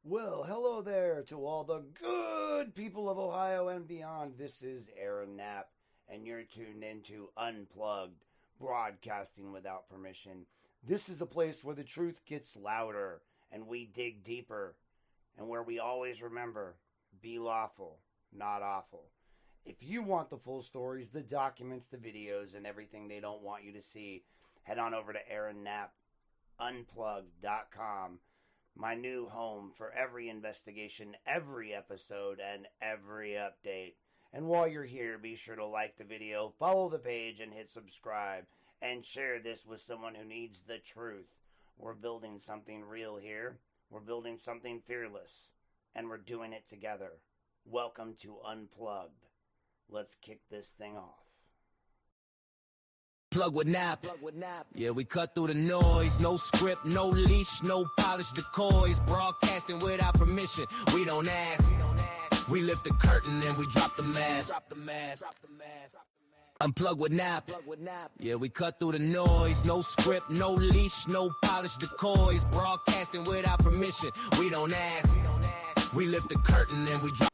Well, hello there to all the good people of Ohio and beyond. This is Aaron Knapp, and you're tuned into Unplugged, broadcasting without permission. This is a place where the truth gets louder and we dig deeper, and where we always remember be lawful, not awful. If you want the full stories, the documents, the videos, and everything they don't want you to see, head on over to Aaron Knapp unplugged.com, my new home for every investigation, every episode, and every update. And while you're here, be sure to like the video, follow the page, and hit subscribe, and share this with someone who needs the truth. We're building something real here. We're building something fearless, and we're doing it together. Welcome to Unplugged. Let's kick this thing off. Plug with Nap. Yeah, we cut through the noise. No script, no leash, no polished decoys. Broadcasting without permission. We don't ask. We lift the curtain and we drop the mask. Unplug with Nap. Yeah, we cut through the noise. No script, no leash, no polished decoys. Broadcasting without permission. We don't ask. We lift the curtain and we drop.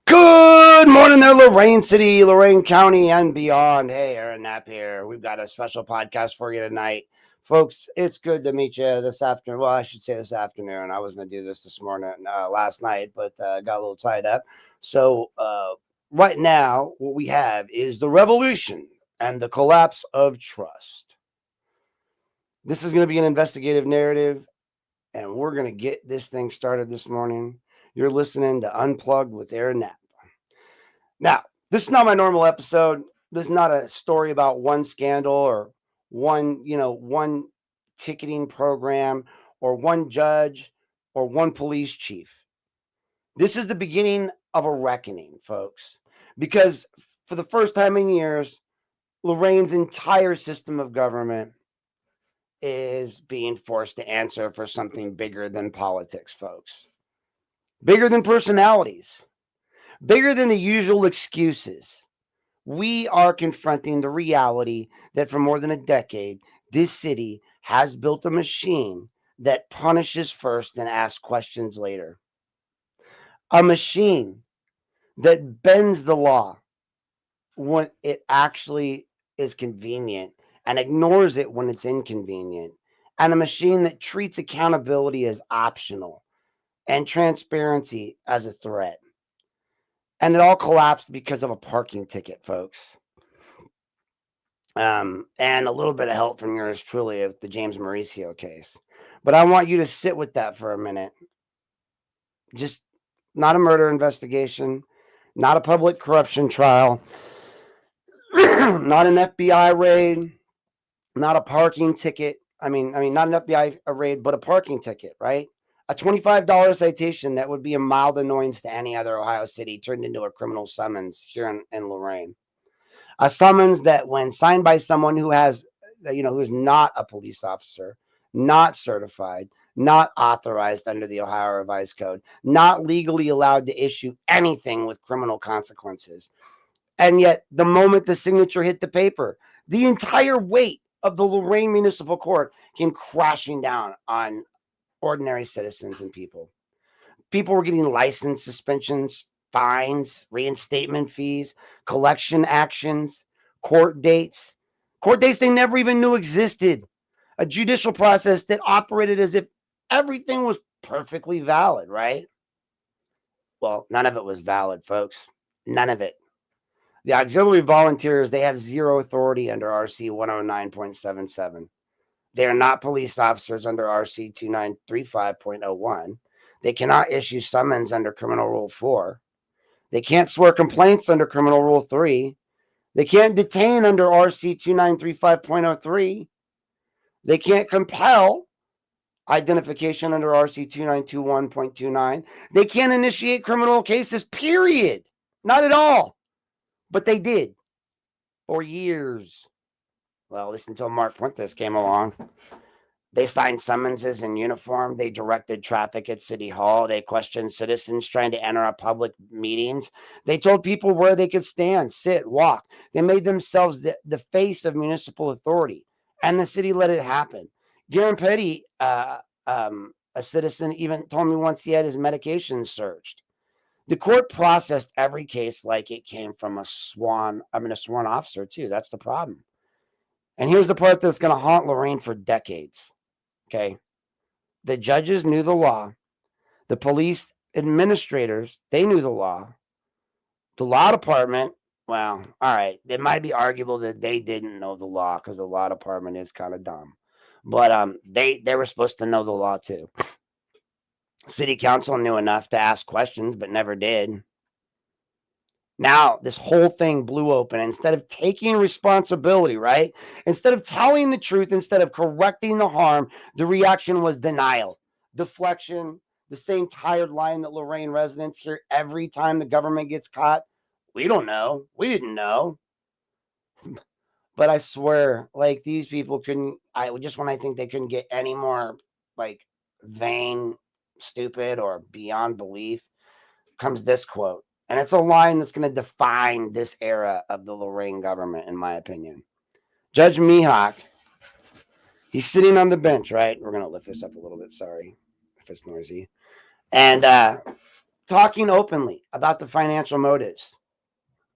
Good morning there, Lorain City, Lorain County, and beyond. Hey, Aaron Knapp here. We've got a special podcast for you tonight. Folks, it's good to meet you this afternoon. Well, I should say this afternoon. I was going to do this morning, last night, but got a little tied up. So, right now, what we have is the revolution and the collapse of trust. This is going to be an investigative narrative, and we're going to get this thing started this morning. You're listening to Unplugged with Aaron Knapp. Now, this is not my normal episode. This is not a story about one scandal or one ticketing program or one judge or one police chief. This is the beginning of a reckoning, folks, because for the first time in years, Lorain's entire system of government is being forced to answer for something bigger than politics, folks. Bigger than personalities, bigger than the usual excuses. We are confronting the reality that for more than a decade, this city has built a machine that punishes first and asks questions later. A machine that bends the law when it actually is convenient and ignores it when it's inconvenient. And a machine that treats accountability as optional and transparency as a threat. And it all collapsed because of a parking ticket, folks. And a little bit of help from yours truly of the James Mauricio case. But I want you to sit with that for a minute. Just not a murder investigation, not a public corruption trial, not an FBI raid, not a parking ticket. Not an FBI raid, but a parking ticket, right? A $25 citation that would be a mild annoyance to any other Ohio city turned into a criminal summons here in Lorain. A summons that, when signed by someone who is not a police officer, not certified, not authorized under the Ohio Revised Code, not legally allowed to issue anything with criminal consequences. And yet, the moment the signature hit the paper, the entire weight of the Lorain Municipal Court came crashing down on ordinary citizens and people. People were getting license suspensions, fines, reinstatement fees, collection actions, court dates, they never even knew existed, a judicial process that operated as if everything was perfectly valid, right? Well, none of it was valid, folks. None of it. The auxiliary volunteers, they have zero authority under RC 109.77. They are not police officers under RC 2935.01. They cannot issue summons under Criminal Rule 4. They can't swear complaints under Criminal Rule 3. They can't detain under RC 2935.03. They can't compel identification under RC 2921.29. They can't initiate criminal cases, period. Not at all. But they did for years. Well, listen until Mark Puentes came along. They signed summonses in uniform. They directed traffic at City Hall. They questioned citizens trying to enter public meetings. They told people where they could stand, sit, walk. They made themselves the face of municipal authority, and the city let it happen. Garen Petty A citizen even told me once he had his medications searched. The court processed every case like it came from a sworn officer too. That's the problem. And here's the part that's going to haunt Lorraine for decades. Okay. The judges knew the law. The police administrators, they knew the law. The law department, well, all right. It might be arguable that they didn't know the law because the law department is kind of dumb. But they were supposed to know the law too. City council knew enough to ask questions, but never did. Now, this whole thing blew open. Instead of taking responsibility, right? Instead of telling the truth, instead of correcting the harm, the reaction was denial, deflection, the same tired line that Lorraine residents hear every time the government gets caught. We don't know. We didn't know. But I swear, like, these people couldn't, when I think they couldn't get any more, like, vain, stupid, or beyond belief, comes this quote. And it's a line that's going to define this era of the Lorraine government, in my opinion. Judge Mihawk, he's sitting on the bench, right? We're going to lift this up a little bit. Sorry if it's noisy. And talking openly about the financial motives,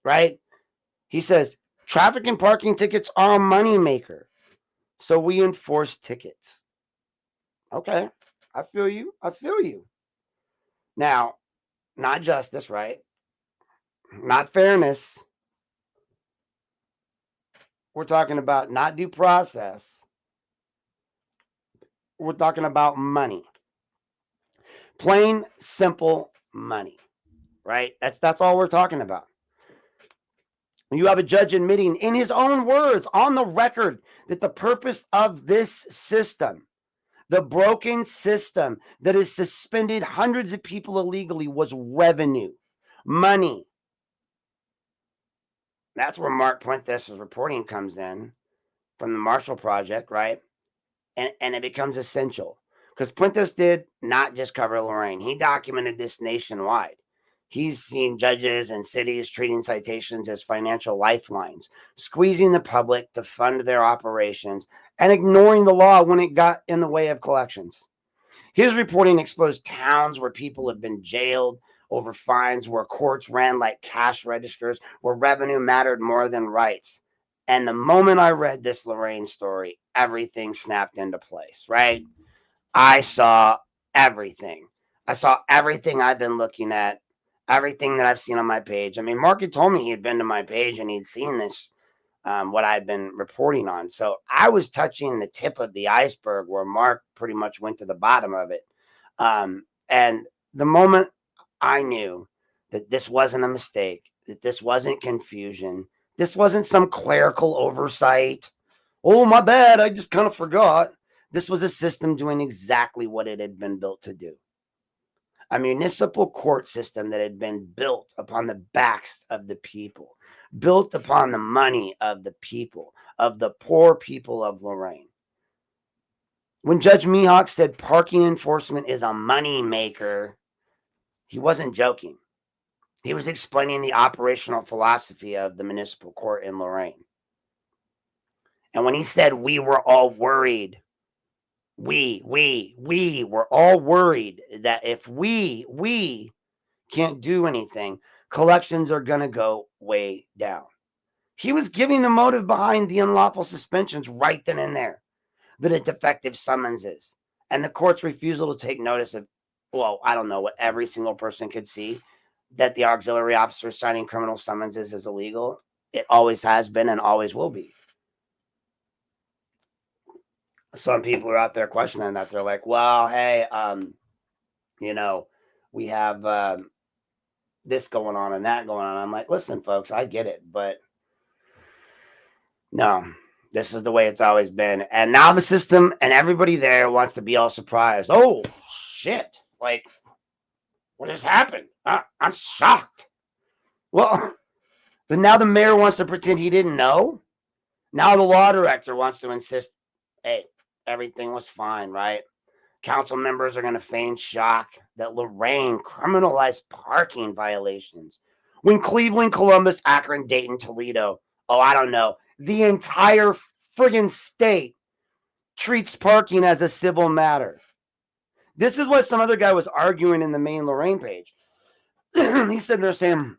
right? He says, traffic and parking tickets are a moneymaker, so we enforce tickets. Okay, I feel you. I feel you. Now, not justice, right? Not fairness. We're talking about not due process. We're talking about money. Plain, simple money, right? That's all we're talking about. You have a judge admitting in his own words on the record that the purpose of this system, the broken system that has suspended hundreds of people illegally, was revenue, money. That's where Mark Puentes' reporting comes in from the Marshall Project, right? And it becomes essential because Puentes did not just cover Lorraine. He documented this nationwide. He's seen judges and cities treating citations as financial lifelines, squeezing the public to fund their operations and ignoring the law when it got in the way of collections. His reporting exposed towns where people have been jailed over fines, where courts ran like cash registers, where revenue mattered more than rights. And the moment I read this Lorraine story, everything snapped into place, right? I saw everything. I saw everything I've been looking at, everything that I've seen on my page. I mean, Mark had told me he had been to my page and he'd seen this, what I'd been reporting on. So I was touching the tip of the iceberg where Mark pretty much went to the bottom of it. And the moment I knew that this wasn't a mistake, that this wasn't confusion, this wasn't some clerical oversight. Oh, my bad, I just kind of forgot. This was a system doing exactly what it had been built to do. A municipal court system that had been built upon the backs of the people, built upon the money of the people, of the poor people of Lorraine. When Judge Mihawk said parking enforcement is a money maker, he wasn't joking. He was explaining the operational philosophy of the municipal court in Lorraine. And when he said we were all worried, we were all worried that if we can't do anything, collections are going to go way down. He was giving the motive behind the unlawful suspensions right then and there, that a defective summons is. And the court's refusal to take notice of, well, I don't know what every single person could see, that the auxiliary officer signing criminal summonses is illegal. It always has been and always will be. Some people are out there questioning that. They're like, well, hey, we have this going on and that going on. I'm like, listen, folks, I get it, but no, this is the way it's always been. And now the system and everybody there wants to be all surprised. Oh, shit. Like, what has happened? I'm shocked. Well, but now the mayor wants to pretend he didn't know. Now the law director wants to insist, hey, everything was fine, right? Council members are going to feign shock that Lorraine criminalized parking violations when Cleveland, Columbus, Akron, Dayton, Toledo, I don't know, the entire friggin' state treats parking as a civil matter. This is what some other guy was arguing in the main Lorraine page. He said they're saying,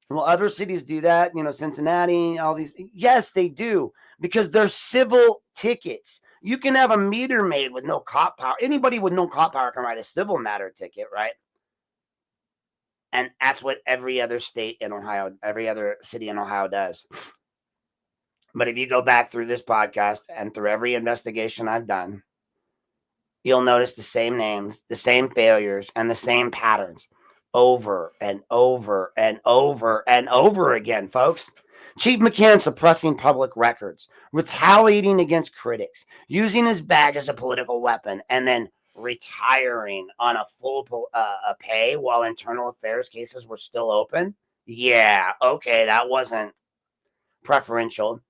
well, other cities do that, Cincinnati, all these. Yes, they do, because they're civil tickets. You can have a meter maid with no cop power. Anybody with no cop power can write a civil matter ticket, right? And that's what every other state in Ohio, every other city in Ohio does. But if you go back through this podcast and through every investigation I've done, you'll notice the same names, the same failures, and the same patterns over and over and over and over again, folks. Chief McCann suppressing public records, retaliating against critics, using his badge as a political weapon, and then retiring on a full pay while internal affairs cases were still open. Yeah, okay, that wasn't preferential.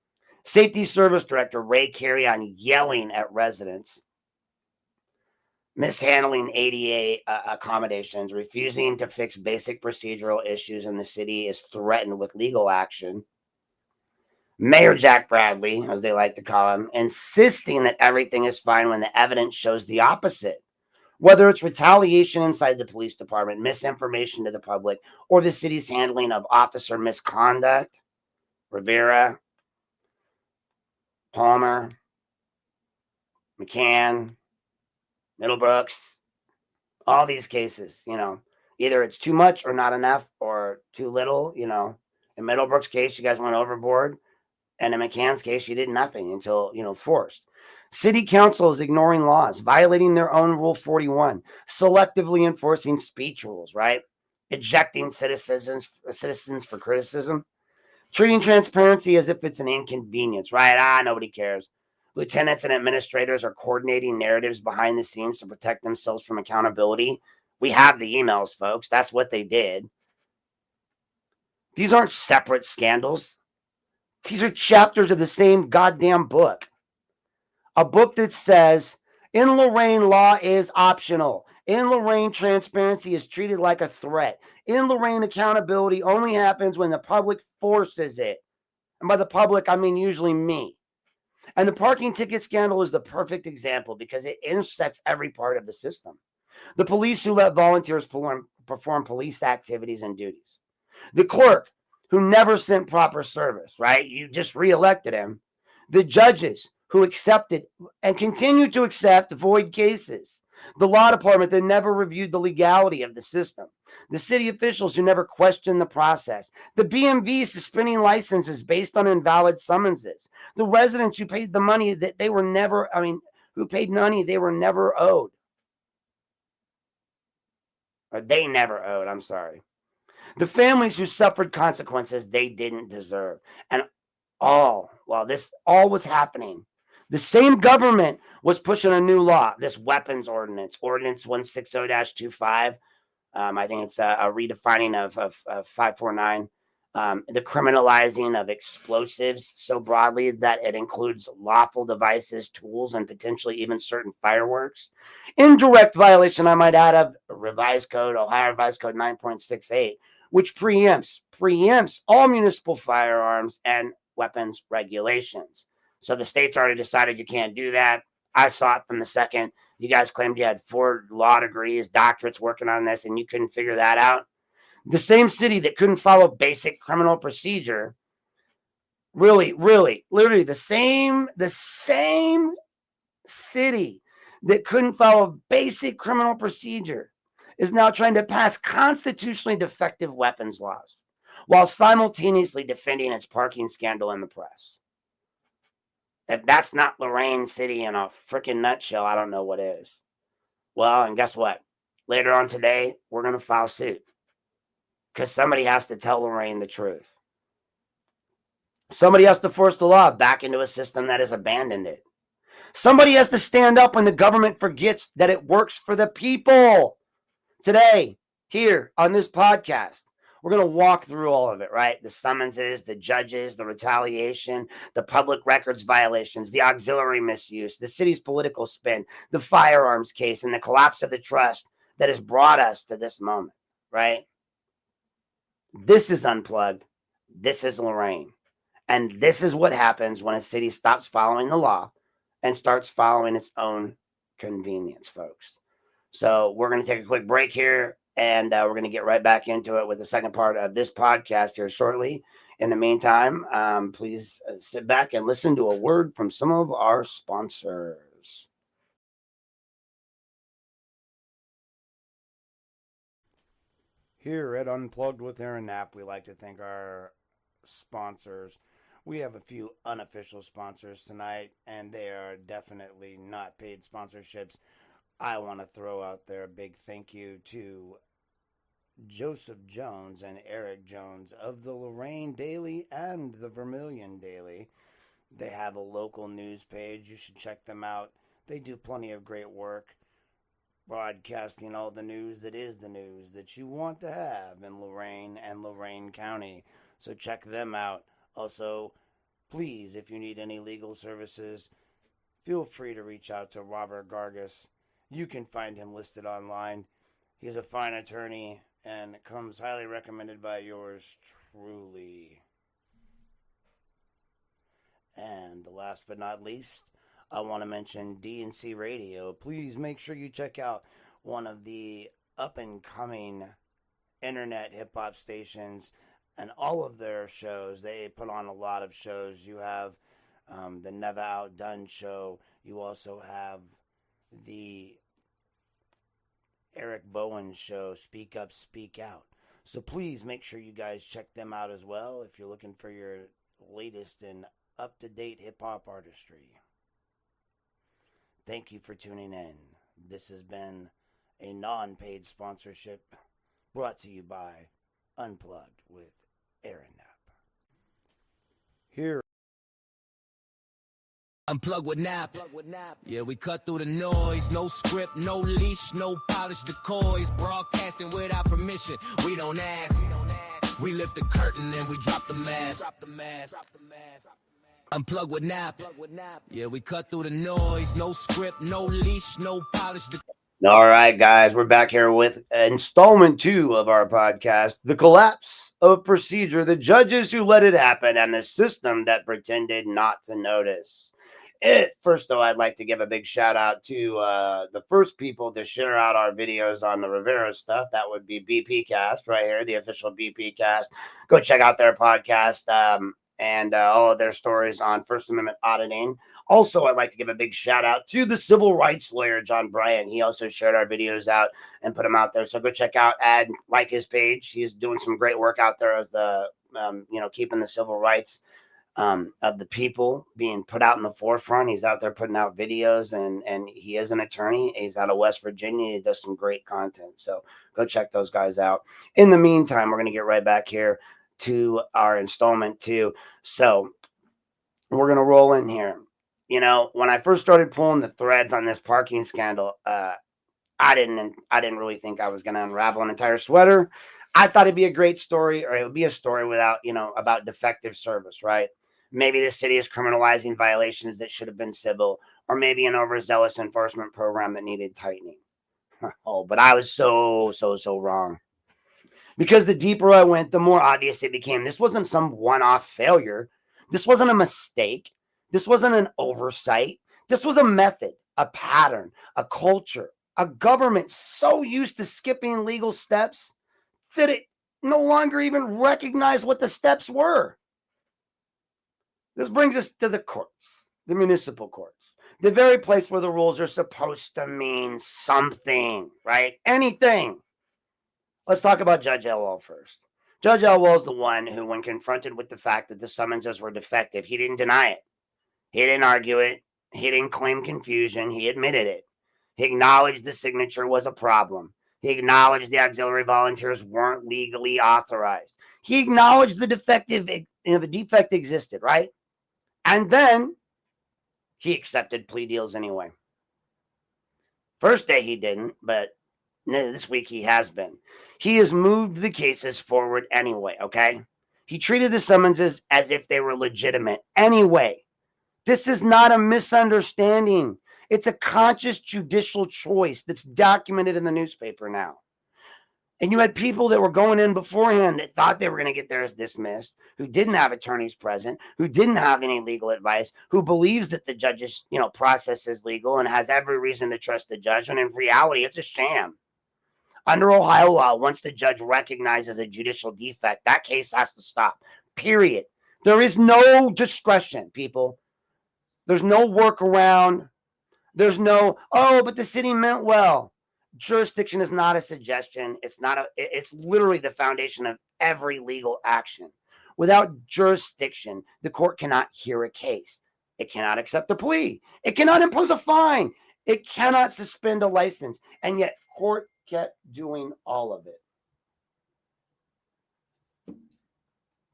Safety Service Director Ray Carrion yelling at residents, mishandling ADA accommodations, refusing to fix basic procedural issues in the city is threatened with legal action. Mayor Jack Bradley, as they like to call him, insisting that everything is fine when the evidence shows the opposite. Whether it's retaliation inside the police department, misinformation to the public, or the city's handling of officer misconduct, Rivera, Palmer, McCann, Middlebrooks, all these cases, either it's too much or not enough or too little, In Middlebrooks' case, you guys went overboard. And in McCann's case, you did nothing until, forced. City council is ignoring laws, violating their own Rule 41, selectively enforcing speech rules, right? Ejecting citizens for criticism, treating transparency as if it's an inconvenience, right? Nobody cares. Lieutenants and administrators are coordinating narratives behind the scenes to protect themselves from accountability. We have the emails, folks. That's what they did. These aren't separate scandals. These are chapters of the same goddamn book. A book that says, in Lorraine, law is optional. In Lorraine, transparency is treated like a threat. In Lorraine, accountability only happens when the public forces it. And by the public, I mean usually me. And the parking ticket scandal is the perfect example because it intersects every part of the system. The police who let volunteers perform police activities and duties. The clerk who never sent proper service, right? You just reelected him. The judges who accepted and continue to accept void cases. The law department that never reviewed the legality of the system. The city officials who never questioned the process. The BMV suspending licenses based on invalid summonses. The residents who paid the money that they were never, who paid money they were never owed. Or they never owed, I'm sorry. The families who suffered consequences they didn't deserve. And while this all was happening, the same government was pushing a new law, this weapons ordinance, Ordinance 160-25. I think it's a redefining of 549, the criminalizing of explosives so broadly that it includes lawful devices, tools, and potentially even certain fireworks. Indirect violation, I might add, of revised code, Ohio Revised Code 9.68, which preempts all municipal firearms and weapons regulations. So the state's already decided you can't do that. I saw it from the second. You guys claimed you had 4 law degrees, doctorates working on this, and you couldn't figure that out. The same city that couldn't follow basic criminal procedure, literally the same city that couldn't follow basic criminal procedure is now trying to pass constitutionally defective weapons laws while simultaneously defending its parking scandal in the press. If that's not Lorraine City in a freaking nutshell, I don't know what is. Well, and guess what? Later on today, we're going to file suit because somebody has to tell Lorraine the truth. Somebody has to force the law back into a system that has abandoned it. Somebody has to stand up when the government forgets that it works for the people. Today, here on this podcast, we're going to walk through all of it, right? The summonses, the judges, the retaliation, the public records violations, the auxiliary misuse, the city's political spin, the firearms case, and the collapse of the trust that has brought us to this moment, right? This is Unplugged. This is Lorraine. And this is what happens when a city stops following the law and starts following its own convenience, folks. So we're going to take a quick break here, and we're going to get right back into it with the second part of this podcast here shortly. In the meantime, please sit back and listen to a word from some of our sponsors. Here at Unplugged with Aaron Knapp, we like to thank our sponsors. We have a few unofficial sponsors tonight, and they are definitely not paid sponsorships. I want to throw out there a big thank you to Joseph Jones and Eric Jones of the Lorraine Daily and the Vermilion Daily. They have a local news page. You should check them out. They do plenty of great work broadcasting all the news that is the news that you want to have in Lorain and Lorain County. So check them out. Also, please, if you need any legal services, feel free to reach out to Robert Gargas. You can find him listed online. He's a fine attorney and comes highly recommended by yours truly. And last but not least, I want to mention DNC Radio. Please make sure you check out one of the up-and-coming internet hip-hop stations and all of their shows. They put on a lot of shows. You have the Never Outdone show. You also have the Eric Bowen show, Speak Up, Speak Out. So please make sure you guys check them out as well if you're looking for your latest and up-to-date hip-hop artistry. Thank you for tuning in. This has been a non-paid sponsorship brought to you by Unplugged with Aaron Knapp. Here. Unplug with Nap. Yeah, we cut through the noise. No script, no leash, no polish decoys. Broadcasting without permission. We don't ask. We lift the curtain and we drop the mask. Unplug with Nap. Yeah, we cut through the noise. No script, no leash, no polish decoys. All right, guys, we're back here with installment 2 of our podcast, The Collapse of Procedure, the judges who let it happen, and the system that pretended not to notice. First, though, I'd like to give a big shout out to the first people to share out our videos on the Rivera stuff. That would be BP Cast right here, the official BP Cast. Go check out their podcast and all of their stories on First Amendment auditing. Also, I'd like to give a big shout out to the civil rights lawyer, John Bryant. He also shared our videos out and put them out there. So go check out, like his page. He's doing some great work out there as the, keeping the civil rights of the people being put out in the forefront. He's out there putting out videos, and he is an attorney. He's out of West Virginia. He does some great content. So go check those guys out. In the meantime, we're going to get right back here to our installment 2. So we're going to roll in here. You know, when I first started pulling the threads on this parking scandal, I didn't really think I was going to unravel an entire sweater. I thought it'd be a great story, or it would be a story about defective service, right? Maybe the city is criminalizing violations that should have been civil, or maybe an overzealous enforcement program that needed tightening. Oh, but I was so wrong. Because the deeper I went, the more obvious it became. This wasn't some one-off failure. This wasn't a mistake. This wasn't an oversight. This was a method, a pattern, a culture, a government so used to skipping legal steps that it no longer even recognized what the steps were. This brings us to the courts, the municipal courts, the very place where the rules are supposed to mean something, right? Anything. Let's talk about Judge Elwell first. Judge Elwell is the one who, when confronted with the fact that the summonses were defective, he didn't deny it. He didn't argue it. He didn't claim confusion. He admitted it. He acknowledged the signature was a problem. He acknowledged the auxiliary volunteers weren't legally authorized. He acknowledged the defect existed, right? And then he accepted plea deals anyway. First day he didn't, but this week he has been. He has moved the cases forward anyway, okay? He treated the summonses as if they were legitimate anyway. This is not a misunderstanding. It's a conscious judicial choice that's documented in the newspaper now. And you had people that were going in beforehand that thought they were going to get theirs dismissed, who didn't have attorneys present, who didn't have any legal advice, who believes that the judge's, process is legal and has every reason to trust the judge. And in reality, it's a sham. Under Ohio law, once the judge recognizes a judicial defect, that case has to stop. Period. There is no discretion, people. There's no workaround. There's no, but the city meant well. Jurisdiction is not a suggestion. It's literally the foundation of every legal action. Without jurisdiction, the court cannot hear a case. It cannot accept a plea. It cannot impose a fine. It cannot suspend a license. And yet court kept doing all of it.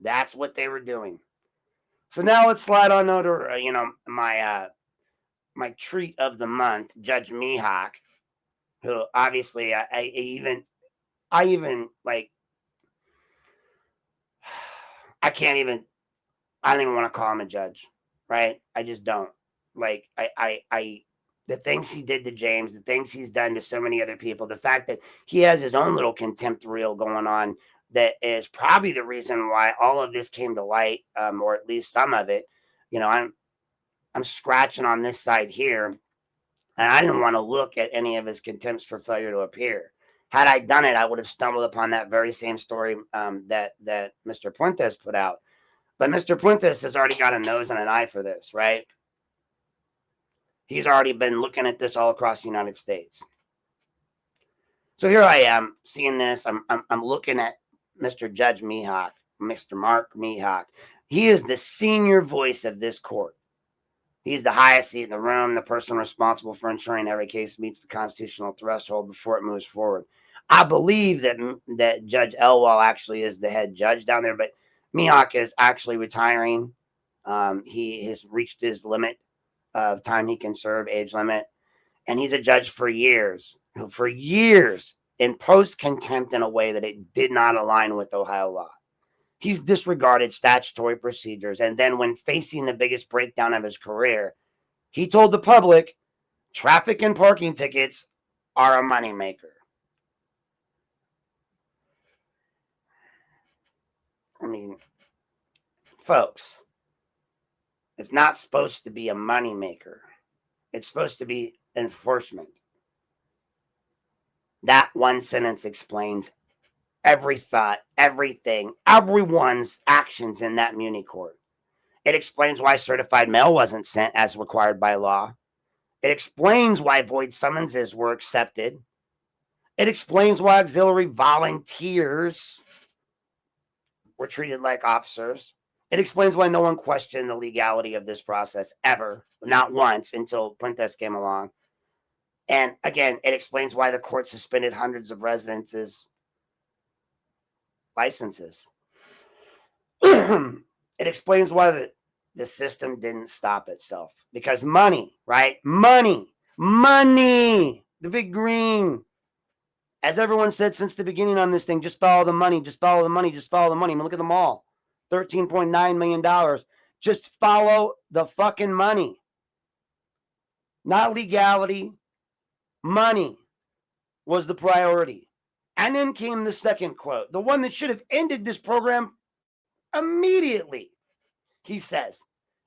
That's what they were doing. So now let's slide on over, my treat of the month, Judge Mihawk, who obviously I don't even want to call him a judge, right? I just don't. The things he did to James, the things he's done to so many other people, the fact that he has his own little contempt reel going on, that is probably the reason why all of this came to light, or at least some of it. I'm scratching on this side here, and I didn't want to look at any of his contempts for failure to appear. Had I done it, I would have stumbled upon that very same story that Mr. Puentes put out. But Mr. Puentes has already got a nose and an eye for this, right? He's already been looking at this all across the United States. So here I am seeing this. I'm looking at Mr. Judge Mihawk, Mr. Mark Mihawk. He is the senior voice of this court. He's the highest seat in the room, the person responsible for ensuring every case meets the constitutional threshold before it moves forward. I believe that Judge Elwell actually is the head judge down there, but Mihawk is actually retiring. He has reached his limit of time he can serve, age limit, and he's a judge for years, imposed contempt in a way that it did not align with Ohio law. He's disregarded statutory procedures. And then when facing the biggest breakdown of his career, he told the public traffic and parking tickets are a moneymaker. I mean, folks, it's not supposed to be a moneymaker. It's supposed to be enforcement. That one sentence explains every thought, everything, everyone's actions in that Muni court. It explains why certified mail wasn't sent as required by law. It explains why void summonses were accepted. It explains why auxiliary volunteers were treated like officers. It explains why no one questioned the legality of this process ever, not once, until Puentes came along. And again, it explains why the court suspended hundreds of residents' licenses. It explains why the system didn't stop itself. Because money, right? Money, the big green. As everyone said since the beginning on this thing, just follow the money, just follow the money, just follow the money. I mean, look at them all. $13.9 million. Just follow the fucking money. Not legality. Money was the priority. And then came the second quote, the one that should have ended this program immediately. He says,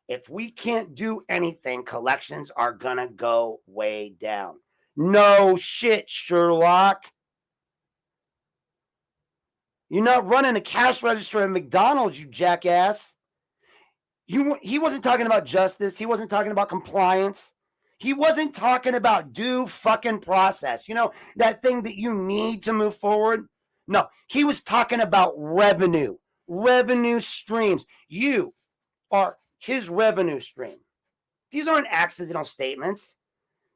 if we can't do anything, collections are going to go way down. No shit, Sherlock. You're not running a cash register at McDonald's, you jackass. He wasn't talking about justice. He wasn't talking about compliance. He wasn't talking about due fucking process. You know, that thing that you need to move forward? No, he was talking about revenue streams. You are his revenue stream. These aren't accidental statements.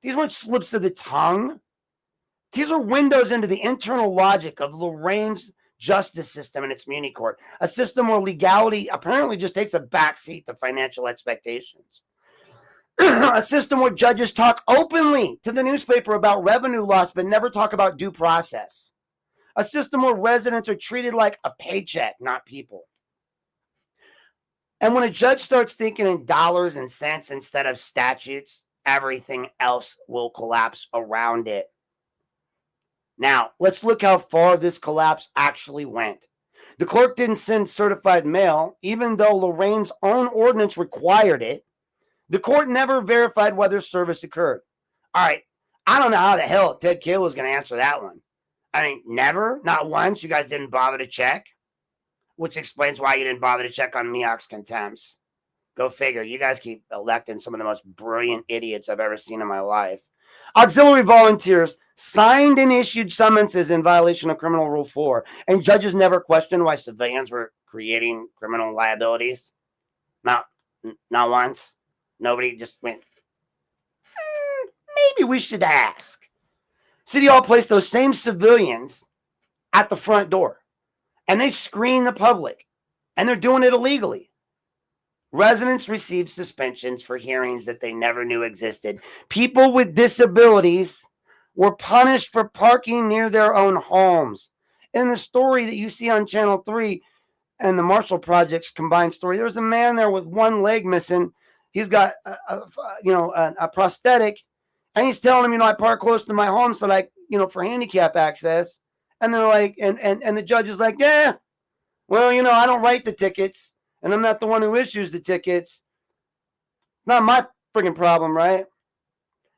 These weren't slips of the tongue. These are windows into the internal logic of Lorraine's justice system and its Muni court, a system where legality apparently just takes a backseat to financial expectations. A system where judges talk openly to the newspaper about revenue loss, but never talk about due process. A system where residents are treated like a paycheck, not people. And when a judge starts thinking in dollars and cents instead of statutes, everything else will collapse around it. Now, let's look how far this collapse actually went. The clerk didn't send certified mail, even though Lorraine's own ordinance required it. The court never verified whether service occurred. All right, I don't know how the hell Ted Kayla was going to answer that one. I mean, never, not once. You guys didn't bother to check, which explains why you didn't bother to check on MEOC's contempts. Go figure. You guys keep electing some of the most brilliant idiots I've ever seen in my life. Auxiliary volunteers signed and issued summonses in violation of Criminal Rule 4, and judges never questioned why civilians were creating criminal liabilities. Not once. Nobody just went, maybe we should ask. City Hall placed those same civilians at the front door, and they screen the public, and they're doing it illegally. Residents received suspensions for hearings that they never knew existed. People with disabilities were punished for parking near their own homes. In the story that you see on Channel 3 and the Marshall Project's combined story, there was a man there with one leg missing. He's got a prosthetic, and he's telling him, I park close to my home so like, for handicap access. And they're like, and the judge is like, yeah, well, I don't write the tickets, and I'm not the one who issues the tickets. Not my freaking problem, right?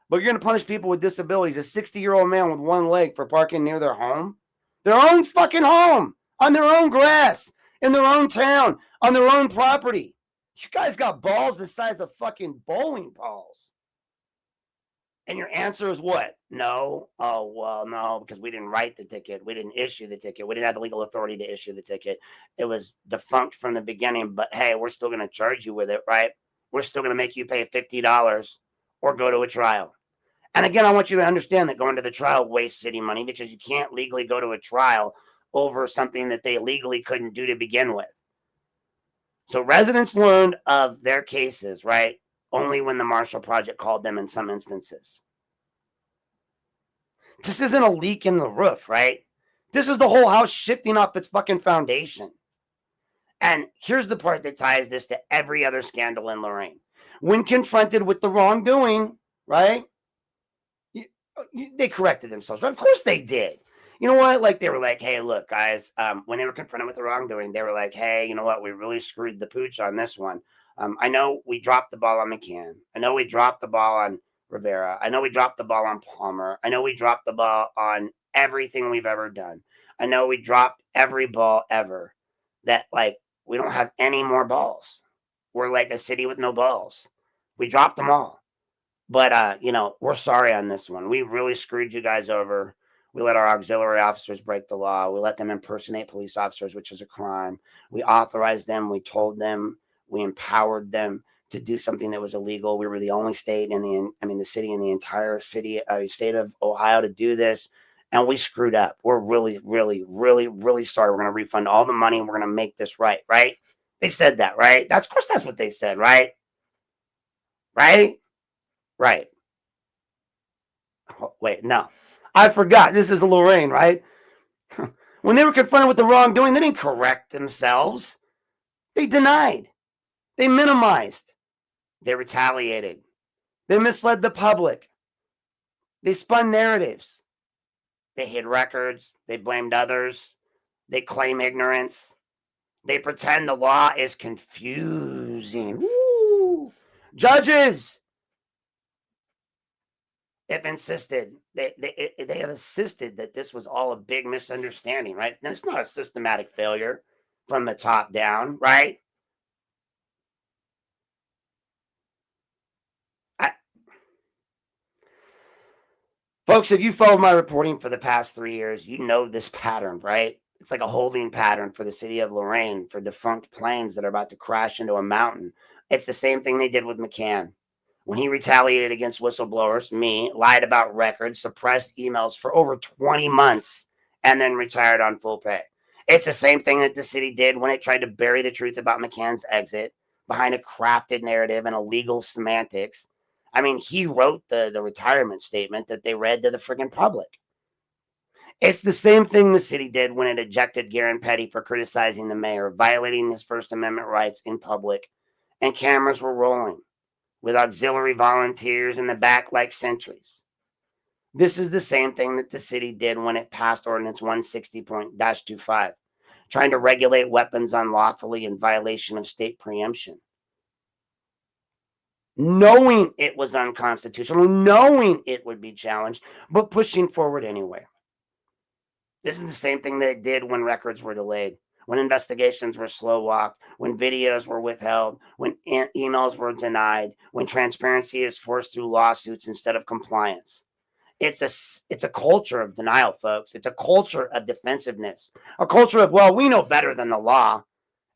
But you're going to punish people with disabilities, a 60-year-old man with one leg for parking near their home, their own fucking home, on their own grass, in their own town, on their own property. You guys got balls the size of fucking bowling balls. And your answer is what? No. Oh, well, no, because we didn't write the ticket. We didn't issue the ticket. We didn't have the legal authority to issue the ticket. It was defunct from the beginning, but hey, we're still going to charge you with it, right? We're still going to make you pay $50 or go to a trial. And again, I want you to understand that going to the trial wastes city money because you can't legally go to a trial over something that they legally couldn't do to begin with. So residents learned of their cases, right? Only when the Marshall Project called them in some instances. This isn't a leak in the roof, right? This is the whole house shifting off its fucking foundation. And here's the part that ties this to every other scandal in Lorain. When confronted with the wrongdoing, right? They corrected themselves. Of course they did. You know what? Like they were like, hey, look, guys, when they were confronted with the wrongdoing, they were like, hey, you know what? We really screwed the pooch on this one. I know we dropped the ball on McCann. I know we dropped the ball on Rivera. I know we dropped the ball on Palmer. I know we dropped the ball on everything we've ever done. I know we dropped every ball ever. That like we don't have any more balls. We're like a city with no balls. We dropped them all. But we're sorry on this one. We really screwed you guys over. We let our auxiliary officers break the law. We let them impersonate police officers, which is a crime. We authorized them. We told them. We empowered them to do something that was illegal. We were the only state the city in the entire state of Ohio to do this. And we screwed up. We're really, really, really, really sorry. We're going to refund all the money and we're going to make this right, right? They said that, right? Of course, that's what they said, right? Right? Right. Oh, wait, no. I forgot. This is Lorain, right? When they were confronted with the wrongdoing, they didn't correct themselves. They denied. They minimized. They retaliated. They misled the public. They spun narratives. They hid records. They blamed others. They claim ignorance. They pretend the law is confusing. Woo! Judges have insisted, they have insisted that this was all a big misunderstanding, right? And it's not a systematic failure from the top down, right? Folks, if you followed my reporting for the past 3 years, you know this pattern, right? It's like a holding pattern for the city of Lorain for defunct planes that are about to crash into a mountain. It's the same thing they did with McCann. When he retaliated against whistleblowers, lied about records, suppressed emails for over 20 months, and then retired on full pay. It's the same thing that the city did when it tried to bury the truth about McCann's exit behind a crafted narrative and illegal semantics. I mean, he wrote the retirement statement that they read to the friggin' public. It's the same thing the city did when it ejected Garen Petty for criticizing the mayor, violating his First Amendment rights in public, and cameras were rolling with auxiliary volunteers in the back like sentries. This is the same thing that the city did when it passed Ordinance 160.25, trying to regulate weapons unlawfully in violation of state preemption. Knowing it was unconstitutional, knowing it would be challenged, but pushing forward anyway. This is the same thing that it did when records were delayed, when investigations were slow walked, when videos were withheld, when emails were denied, when transparency is forced through lawsuits instead of compliance. It's a culture of denial, folks. It's a culture of defensiveness, a culture of, well, we know better than the law,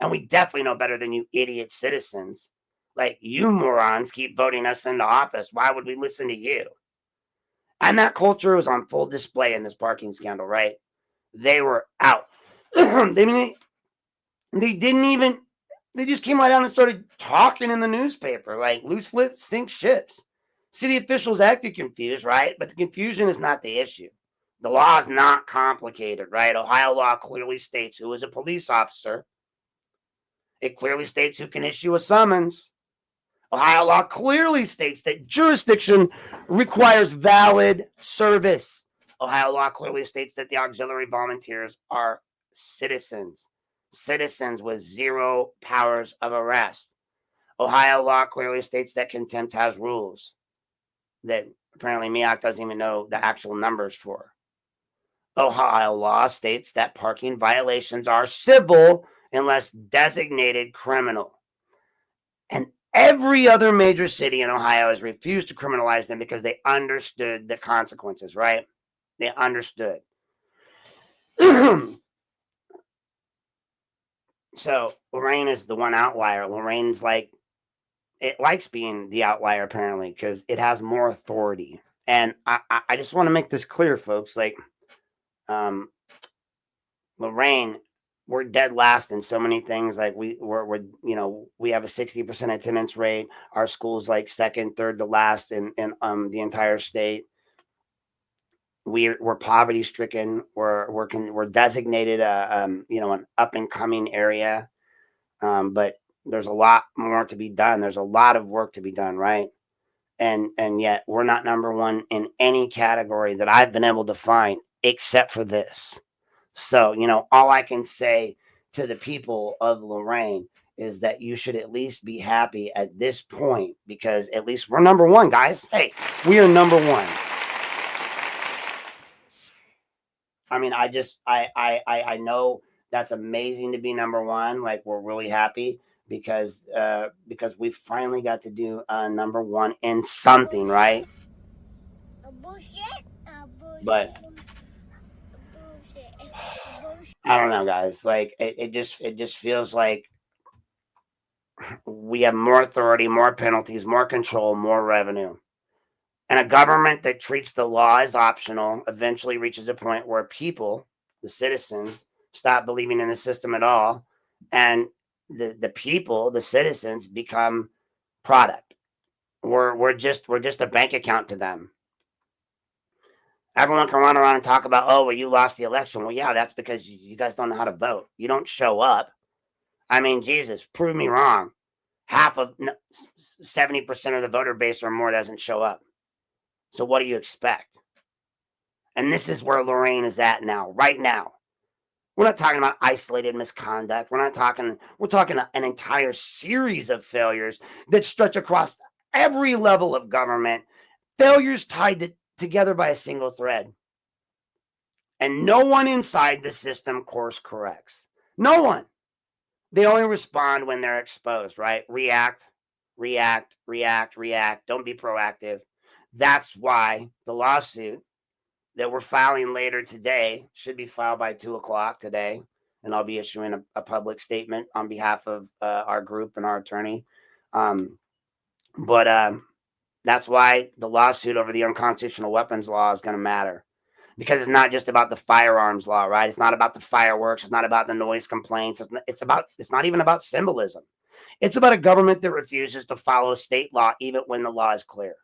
and we definitely know better than you idiot citizens. Like, you morons keep voting us into office. Why would we listen to you? And that culture was on full display in this parking scandal, right? They were out. They didn't even, they just came right out and started talking in the newspaper like loose lips sink ships. City officials acted confused, right? But the confusion is not the issue. The law is not complicated, right? Ohio law clearly states who is a police officer. It clearly states who can issue a summons. Ohio law clearly states that jurisdiction requires valid service. Ohio law clearly states that the auxiliary volunteers are citizens, citizens with zero powers of arrest. Ohio law clearly states that contempt has rules that apparently MEAC doesn't even know the actual numbers for. Ohio law states that parking violations are civil unless designated criminal. And every other major city in Ohio has refused to criminalize them because they understood the consequences, right? They understood. So Lorain is the one outlier. Lorain's like, it likes being the outlier apparently because it has more authority. And I just want to make this clear, folks. Like, Lorain, we're dead last in so many things. Like we're we have a 60% attendance rate. Our school's like second, third to last in the entire state. We're poverty stricken. We're designated an up and coming area, but there's a lot more to be done. There's a lot of work to be done, right? And yet we're not number one in any category that I've been able to find, except for this. So, all I can say to the people of Lorain is that you should at least be happy at this point because at least we're number one, guys. Hey, we are number one. I mean, I know that's amazing to be number one. Like, we're really happy because we finally got to do number one in something, right? But I don't know, guys. Like, it just feels like we have more authority, more penalties, more control, more revenue. And a government that treats the law as optional eventually reaches a point where people, the citizens, stop believing in the system at all. And the people, the citizens, become product. We're just a bank account to them. Everyone can run around and talk about, oh, well, you lost the election. Well, yeah, that's because you guys don't know how to vote. You don't show up. I mean, Jesus, prove me wrong. 70% of the voter base or more doesn't show up. So what do you expect? And this is where Lorain is at now, right now. We're not talking about isolated misconduct. We're talking an entire series of failures that stretch across every level of government, failures tied together by a single thread. And no one inside the system course corrects. No one. They only respond when they're exposed, right? React. Don't be proactive. That's why the lawsuit that we're filing later today should be filed by 2:00 today. And I'll be issuing a public statement on behalf of our group and our attorney. But that's why the lawsuit over the unconstitutional weapons law is going to matter. Because it's not just about the firearms law, right? It's not about the fireworks. It's not about the noise complaints. It's not even about symbolism. It's about a government that refuses to follow state law even when the law is clear.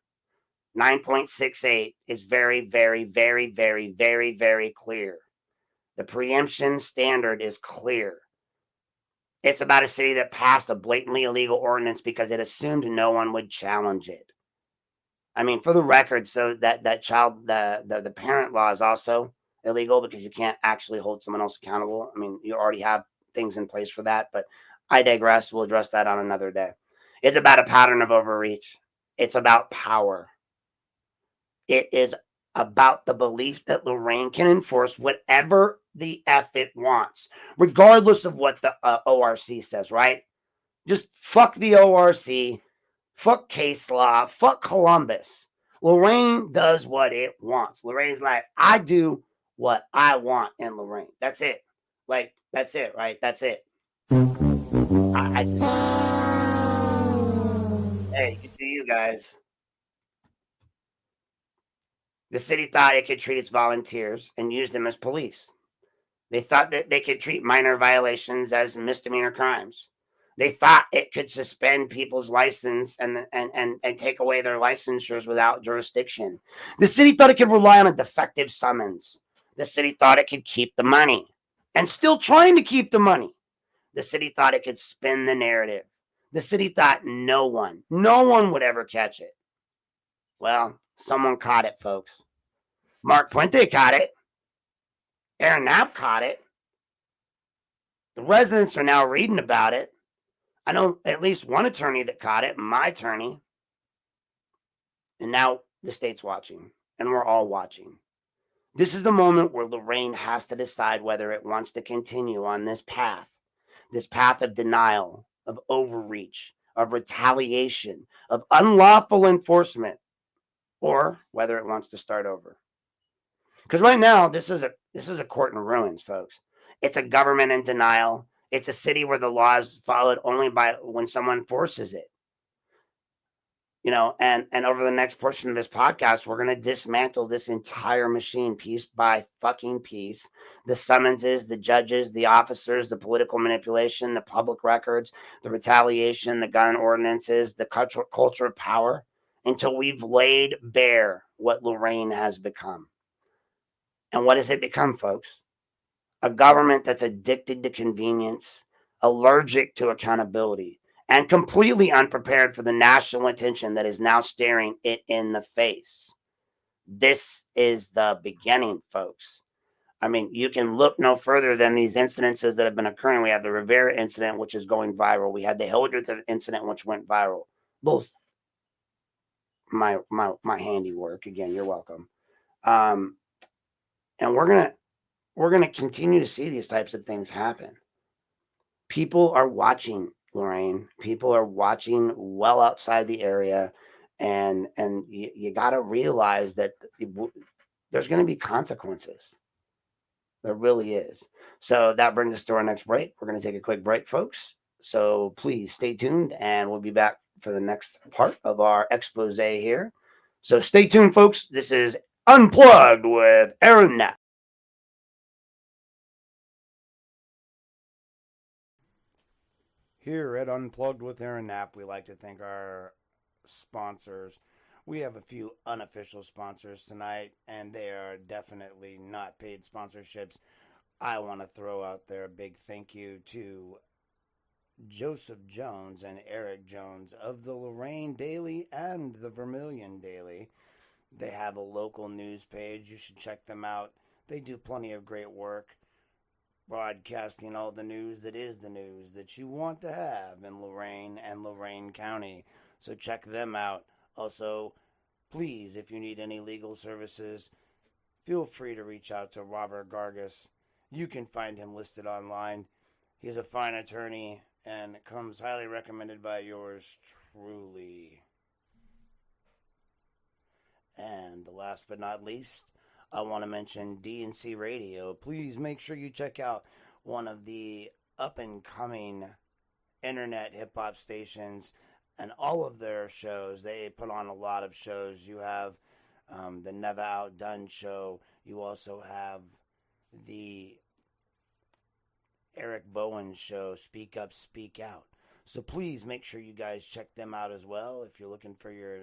9.68 is very, very, very, very, very, very clear. The preemption standard is clear. It's about a city that passed a blatantly illegal ordinance because it assumed no one would challenge it. I mean, for the record, so that child, the parent law is also illegal because you can't actually hold someone else accountable. I mean, you already have things in place for that, but I digress. We'll address that on another day. It's about a pattern of overreach. It's about power. It is about the belief that Lorraine can enforce whatever the F it wants, regardless of what the ORC says, right? Just fuck the ORC, fuck case law, fuck Columbus. Lorraine does what it wants. Lorraine's like, I do what I want in Lorraine. That's it. Like, that's it, right? That's it. I just, hey, you do you guys. The city thought it could treat its volunteers and use them as police. They thought that they could treat minor violations as misdemeanor crimes. They thought it could suspend people's license and take away their licensures without jurisdiction. The city thought it could rely on a defective summons. The city thought it could keep the money and still trying to keep the money. The city thought it could spin the narrative. The city thought no one would ever catch it. Well, someone caught it, folks. Mark Puente caught it. Aaron Knapp caught it. The residents are now reading about it. I know at least one attorney that caught it, my attorney. And now the state's watching, and we're all watching. This is the moment where Lorraine has to decide whether it wants to continue on this path of denial, of overreach, of retaliation, of unlawful enforcement, or whether it wants to start over. Because right now, this is a court in ruins, folks. It's a government in denial. It's a city where the law is followed only by when someone forces it. You know, and over the next portion of this podcast, we're going to dismantle this entire machine piece by fucking piece. The summonses, the judges, the officers, the political manipulation, the public records, the retaliation, the gun ordinances, the culture of power, until we've laid bare what Lorraine has become. And what has it become, folks? A government that's addicted to convenience, allergic to accountability, and completely unprepared for the national attention that is now staring it in the face. This is the beginning, folks. I mean, you can look no further than these incidences that have been occurring. We have the Rivera incident, which is going viral. We had the Hildreth incident, which went viral. Both my handiwork. Again, you're welcome. And we're gonna continue to see these types of things happen. People are watching, Lorraine. People are watching well outside the area, and you got to realize that there's going to be consequences. There really is. So that brings us to our next break. We're going to take a quick break, folks. So please stay tuned, and we'll be back for the next part of our expose here. So stay tuned, folks. This is Unplugged with Aaron Knapp. Here at Unplugged with Aaron Knapp, we like to thank our sponsors. We have a few unofficial sponsors tonight, and they are definitely not paid sponsorships. I want to throw out there a big thank you to Joseph Jones and Eric Jones of the Lorraine Daily and the Vermilion Daily. They have a local news page. You should check them out. They do plenty of great work broadcasting all the news that is the news that you want to have in Lorraine and Lorain County. So check them out. Also, please, if you need any legal services, feel free to reach out to Robert Gargas. You can find him listed online. He's a fine attorney and comes highly recommended by yours truly. And last but not least, I want to mention DNC Radio. Please make sure you check out one of the up-and-coming internet hip-hop stations and all of their shows. They put on a lot of shows. You have the Never Outdone show. You also have the Eric Bowen show, Speak Up, Speak Out. So please make sure you guys check them out as well if you're looking for your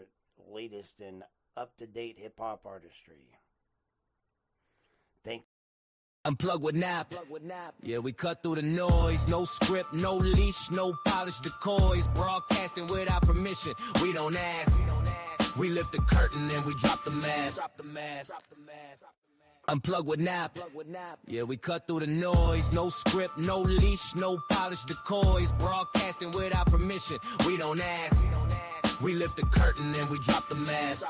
latest and up-to-date hip-hop artistry. Thank you. Unplug with Knapp. Yeah, we cut through the noise. No script, no leash, no polished decoys. Broadcasting without permission. We don't ask. We lift the curtain and we drop the mask. Unplug with Nap. Yeah, we cut through the noise. No script, no leash, no polished decoys. Broadcasting without permission. We don't ask. We lift the curtain and we drop the mask.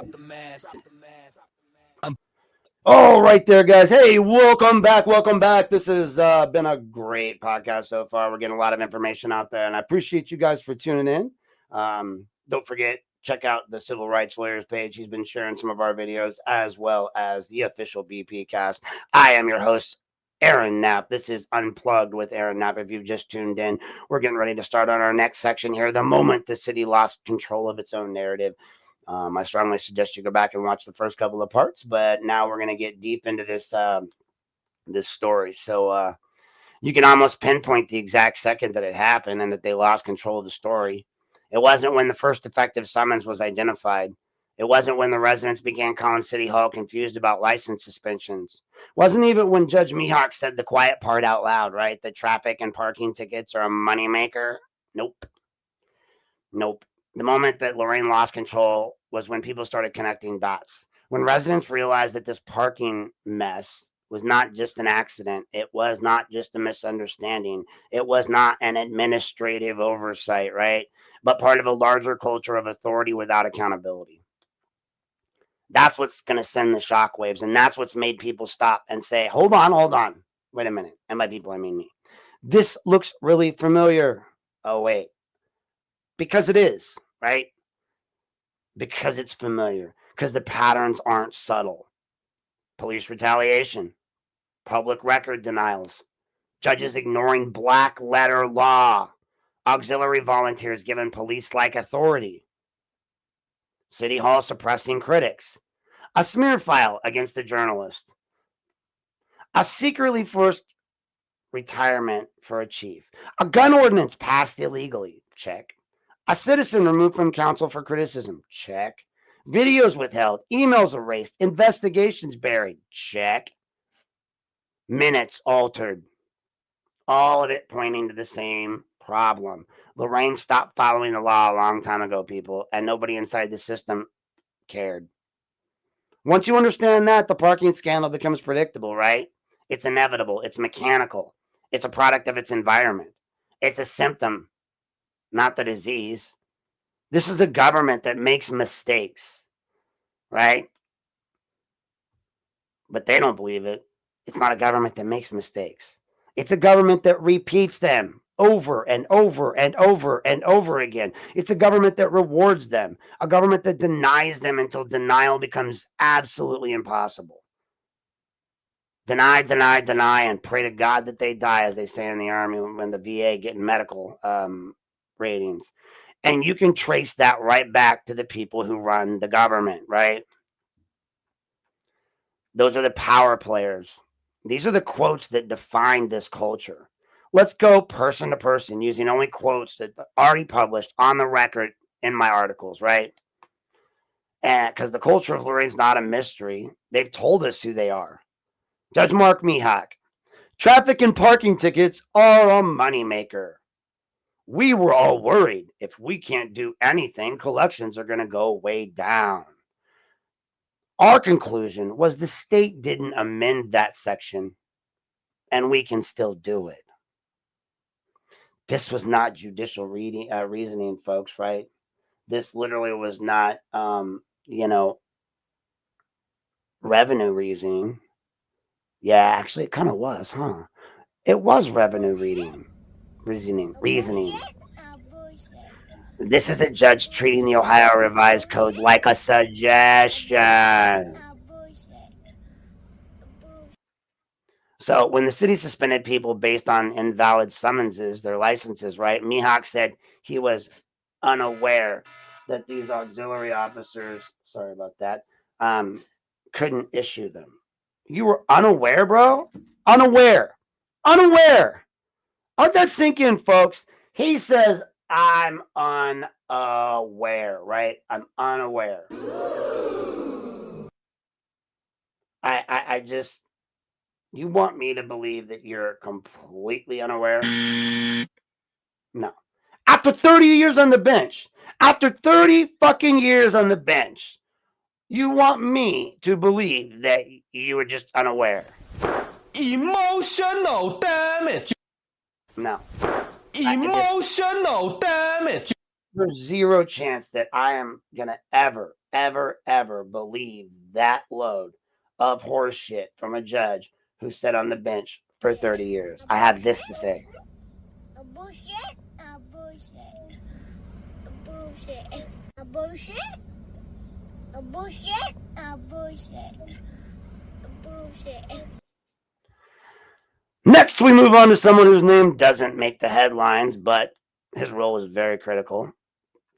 All right there, guys. Hey, welcome back. Welcome back. This has been a great podcast so far. We're getting a lot of information out there, and I appreciate you guys for tuning in. Don't forget, check out the Civil Rights Lawyers page. He's been sharing some of our videos as well as the official BP cast. I am your host, Aaron Knapp. This is Unplugged with Aaron Knapp. If you've just tuned in, we're getting ready to start on our next section here. The moment the city lost control of its own narrative. I strongly suggest you go back and watch the first couple of parts, but now we're going to get deep into this this story. So you can almost pinpoint the exact second that it happened and that they lost control of the story. It wasn't when the first effective summons was identified. It wasn't when the residents began calling City Hall confused about license suspensions. It wasn't even when Judge Mihawk said the quiet part out loud, right? That traffic and parking tickets are a moneymaker. Nope. The moment that Lorraine lost control was when people started connecting dots. When residents realized that this parking mess was not just an accident, it was not just a misunderstanding, it was not an administrative oversight, right? But part of a larger culture of authority without accountability. That's what's going to send the shockwaves, and that's what's made people stop and say, hold on, wait a minute. And by people, I mean me. This looks really familiar. Oh, wait. Because it is, right? Because it's familiar. Because the patterns aren't subtle. Police retaliation, public record denials, judges ignoring black letter law, auxiliary volunteers given police-like authority, City Hall suppressing critics, a smear file against a journalist, a secretly forced retirement for a chief, a gun ordinance passed illegally, check. A citizen removed from council for criticism, check. Videos withheld, emails erased, investigations buried, check. Minutes altered. All of it pointing to the same problem. Lorraine stopped following the law a long time ago, people, and nobody inside the system cared. Once you understand that, the parking scandal becomes predictable, right? It's inevitable. It's mechanical. It's a product of its environment. It's a symptom, not the disease. This is a government that makes mistakes, right? But they don't believe it. It's not a government that makes mistakes. It's a government that repeats them over and over and over and over again. It's a government that rewards them, a government that denies them until denial becomes absolutely impossible. Deny, and pray to God that they die, as they say in the Army when the VA getting medical ratings. And you can trace that right back to the people who run the government, right? Those are the power players. These are the quotes that define this culture. Let's go person to person using only quotes that are already published on the record in my articles, right? And because the culture of Lorraine's not a mystery, they've told us who they are. Judge Mark Mihawk. Traffic and parking tickets are a moneymaker. We were all worried if we can't do anything, collections are going to go way down. Our conclusion was the state didn't amend that section, and we can still do it. This was not judicial reasoning, folks, right? This literally was not, revenue reasoning. Yeah, actually, it kind of was, huh? It was revenue reasoning. This is a judge treating the Ohio Revised Code like a suggestion. So when the city suspended people based on invalid summonses, their licenses, right? Mihawk said he was unaware that these auxiliary officers, sorry about that, couldn't issue them. You were unaware, bro? Unaware. Let that sink in, folks. He says, I'm unaware, right? I'm unaware. I just, you want me to believe that you're completely unaware? No. After 30 years on the bench, After 30 fucking years on the bench, you want me to believe that you were just unaware? Emotional damage. No. Emotional damage. There's zero chance that I am going to ever, ever believe that load of horse shit from a judge who sat on the bench for 30 years. I have this to say. A bullshit, a bullshit, a bullshit, a bullshit, a bullshit, a bullshit, a bullshit. Next, we move on to someone whose name doesn't make the headlines, but his role is very critical.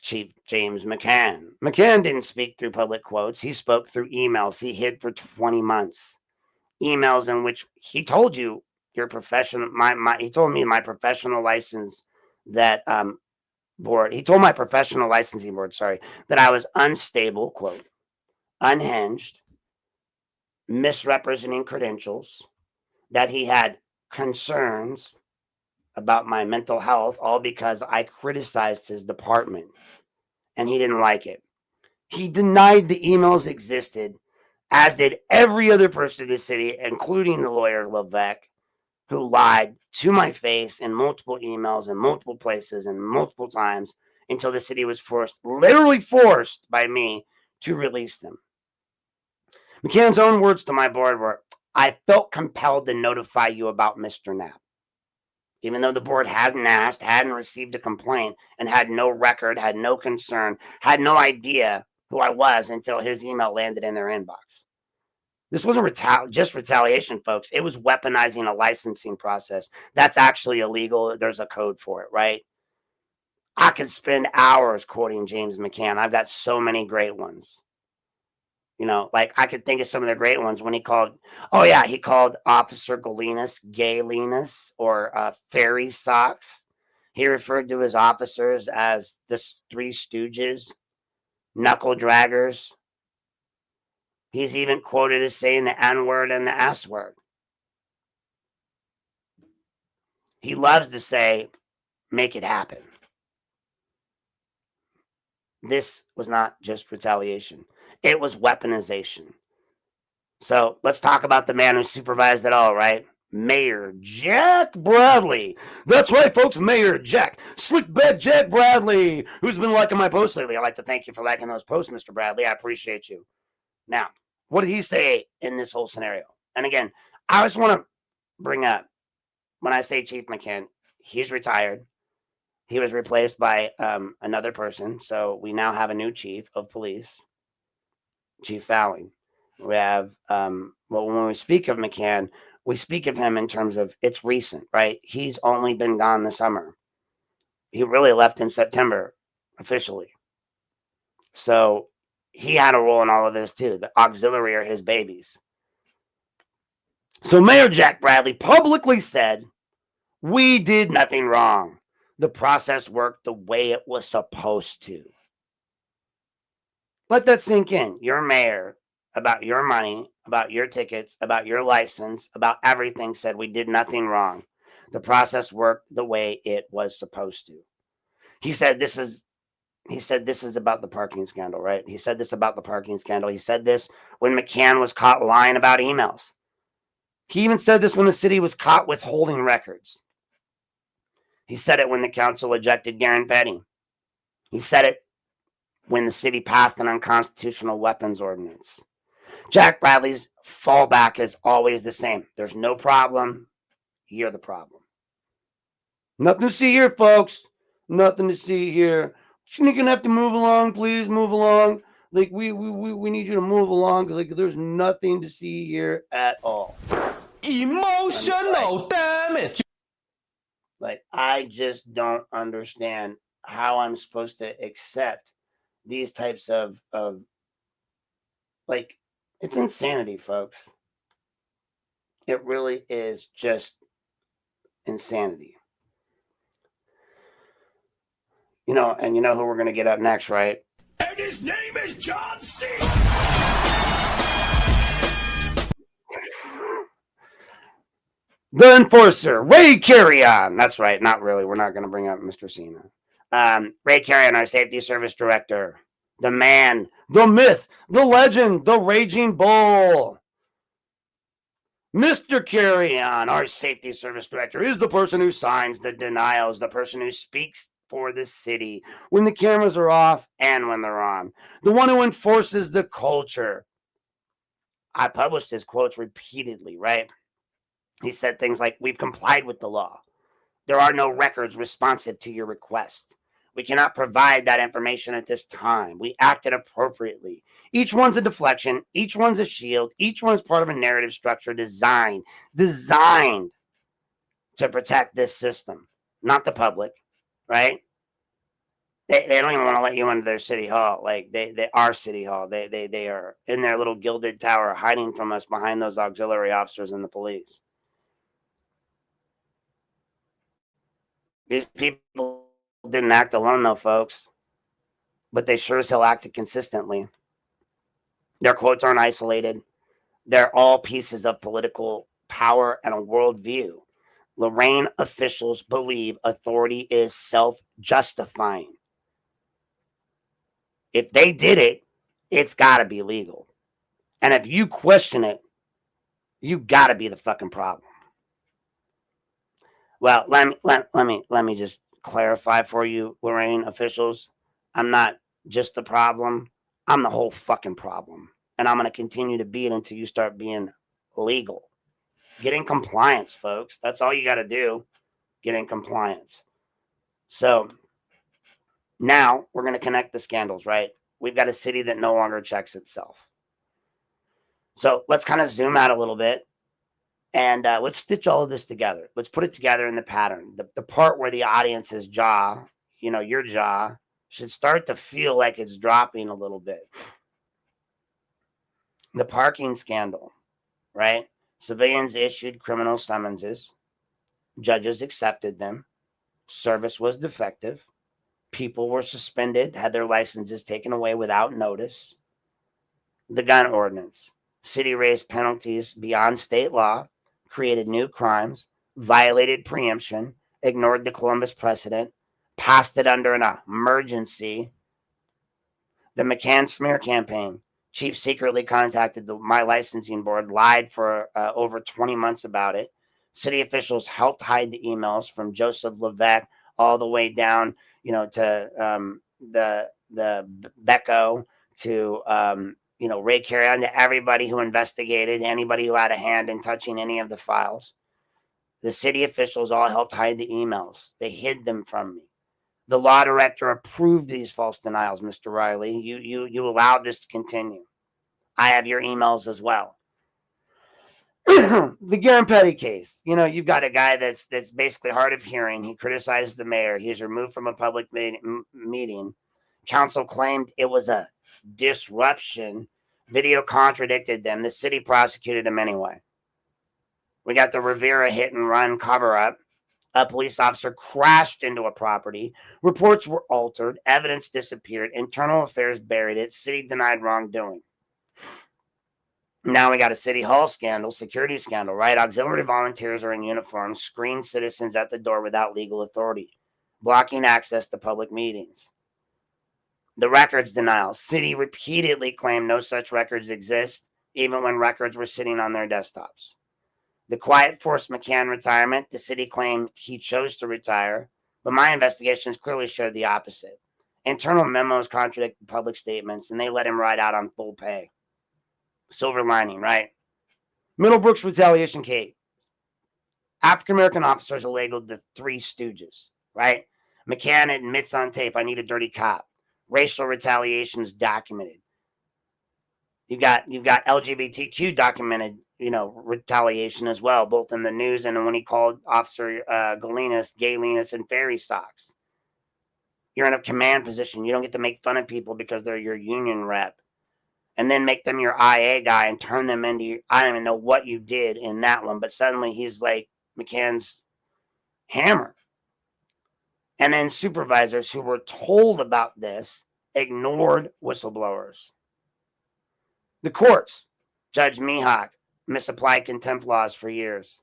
Chief James McCann. McCann didn't speak through public quotes. He spoke through emails he hid for 20 months. Emails in which he told you your professional, he told me my professional license that board. He told my professional licensing board, that I was unstable, quote, unhinged, misrepresenting credentials, that he had concerns about my mental health, all because I criticized his department and he didn't like it. He denied the emails existed, as did every other person in the city, including the lawyer Levesque, who lied to my face in multiple emails in multiple places and multiple times until the city was literally forced by me to release them. McCann's own words to my board were, I felt compelled to notify you about Mr. Knapp. Even though the board hadn't asked, hadn't received a complaint, and had no record, had no concern, had no idea who I was until his email landed in their inbox. This wasn't just retaliation, folks. It was weaponizing a licensing process. That's actually illegal. There's a code for it, right? I could spend hours quoting James McCann. I've got so many great ones. You know, like I could think of some of the great ones when he called Officer Galenas or Fairy Socks. He referred to his officers as the Three Stooges, knuckle draggers. He's even quoted as saying the N-word and the S-word. He loves to say, make it happen. This was not just retaliation. It was weaponization. So let's talk about the man who supervised it all, right? Mayor Jack Bradley. That's right, folks. Mayor Jack. Slickback Jack Bradley, who's been liking my posts lately. I'd like to thank you for liking those posts, Mr. Bradley. I appreciate you. Now, what did he say in this whole scenario? And again, I just want to bring up, when I say Chief McCann, he's retired. He was replaced by another person. So we now have a new chief of police, Chief Fowling. We have, when we speak of McCann, we speak of him in terms of it's recent, right? He's only been gone the summer. He really left in September officially. So he had a role in all of this too. The auxiliary are his babies. So Mayor Jack Bradley publicly said, we did nothing wrong. The process worked the way it was supposed to. Let that sink in. Your mayor, about your money, about your tickets, about your license, about everything, said we did nothing wrong. The process worked the way it was supposed to. He said this is about the parking scandal, right? He said this about the parking scandal. He said this when McCann was caught lying about emails. He even said this when the city was caught withholding records. He said it when the council ejected Garen Petty. He said it when the city passed an unconstitutional weapons ordinance. Jack Bradley's fallback is always the same. There's no problem. You're the problem. Nothing to see here, folks. Nothing to see here. You're gonna have to move along, please. Move along. Like we need you to move along because like there's nothing to see here at all. Emotional damage. Like I just don't understand how I'm supposed to accept these types of like it's insanity, folks. It really is just insanity. You know, and you know who we're going to get up next, right? And his name is John C. The enforcer, Ray Carrion. That's right. Not really. We're not going to bring up Mr. Cena. Ray Carrion, our safety service director, the man, the myth, the legend, the raging bull. Mr. Carrion, our safety service director, is the person who signs the denials, the person who speaks for the city when the cameras are off and when they're on, the one who enforces the culture. I published his quotes repeatedly, right? He said things like, "We've complied with the law. There are no records responsive to your request. We cannot provide that information at this time. We acted appropriately." Each one's a deflection. Each one's a shield. Each one's part of a narrative structure designed to protect this system, not the public, right? They don't even want to let you into their city hall. Like they are city hall. They are in their little gilded tower hiding from us behind those auxiliary officers and the police. These people didn't act alone, though, folks, but they sure as hell acted consistently. Their quotes aren't isolated. They're all pieces of political power and a worldview. Lorain officials believe authority is self-justifying. If they did it, it's got to be legal. And if you question it, you got to be the fucking problem. Well, let me just clarify for you, Lorain officials. I'm not just the problem. I'm the whole fucking problem. And I'm going to continue to be it until you start being legal. Get in compliance, folks. That's all you got to do. Get in compliance. So now we're going to connect the scandals, right? We've got a city that no longer checks itself. So let's kind of zoom out a little bit. And let's stitch all of this together. Let's put it together in the pattern. The part where the audience's jaw, your jaw, should start to feel like it's dropping a little bit. The parking scandal, right? Civilians issued criminal summonses. Judges accepted them. Service was defective. People were suspended, had their licenses taken away without notice. The gun ordinance. City raised penalties beyond state law, created new crimes, violated preemption, ignored the Columbus precedent, passed it under an emergency. The McCann smear campaign. Chief secretly contacted my licensing board, lied for over 20 months about it. City officials helped hide the emails from Joseph Levesque all the way down, to the Becco, to Ray Carrion, to everybody who investigated, anybody who had a hand in touching any of the files. The city officials all helped hide the emails. They hid them from me. The law director approved these false denials, Mr. Riley. You allowed this to continue. I have your emails as well. The Garrampetty case. You've got a guy that's basically hard of hearing. He criticized the mayor. He's removed from a public meeting. Council claimed it was a disruption. Video contradicted them. The city prosecuted him anyway. We got the Rivera hit and run cover up. A police officer crashed into a property. Reports were altered. Evidence disappeared. Internal affairs buried it. City denied wrongdoing. Now we got a city hall scandal, security scandal, right? Auxiliary volunteers are in uniform, screen citizens at the door without legal authority, blocking access to public meetings. The records denial. City repeatedly claimed no such records exist, even when records were sitting on their desktops. The quiet forced McCann retirement. The city claimed he chose to retire, but my investigations clearly showed the opposite. Internal memos contradicted public statements, and they let him ride out on full pay. Silver lining, right? Middlebrooks retaliation case. African-American officers are labeled the Three Stooges, right? McCann admits on tape, "I need a dirty cop." Racial retaliation is documented. You've got LGBTQ documented, retaliation as well, both in the news and when he called Officer Galenas, and fairy socks. You're in a command position. You don't get to make fun of people because they're your union rep, and then make them your IA guy and turn them into I don't even know what you did in that one, but suddenly he's like McCann's hammer. And then supervisors who were told about this ignored whistleblowers. The courts. Judge Mihawk misapplied contempt laws for years.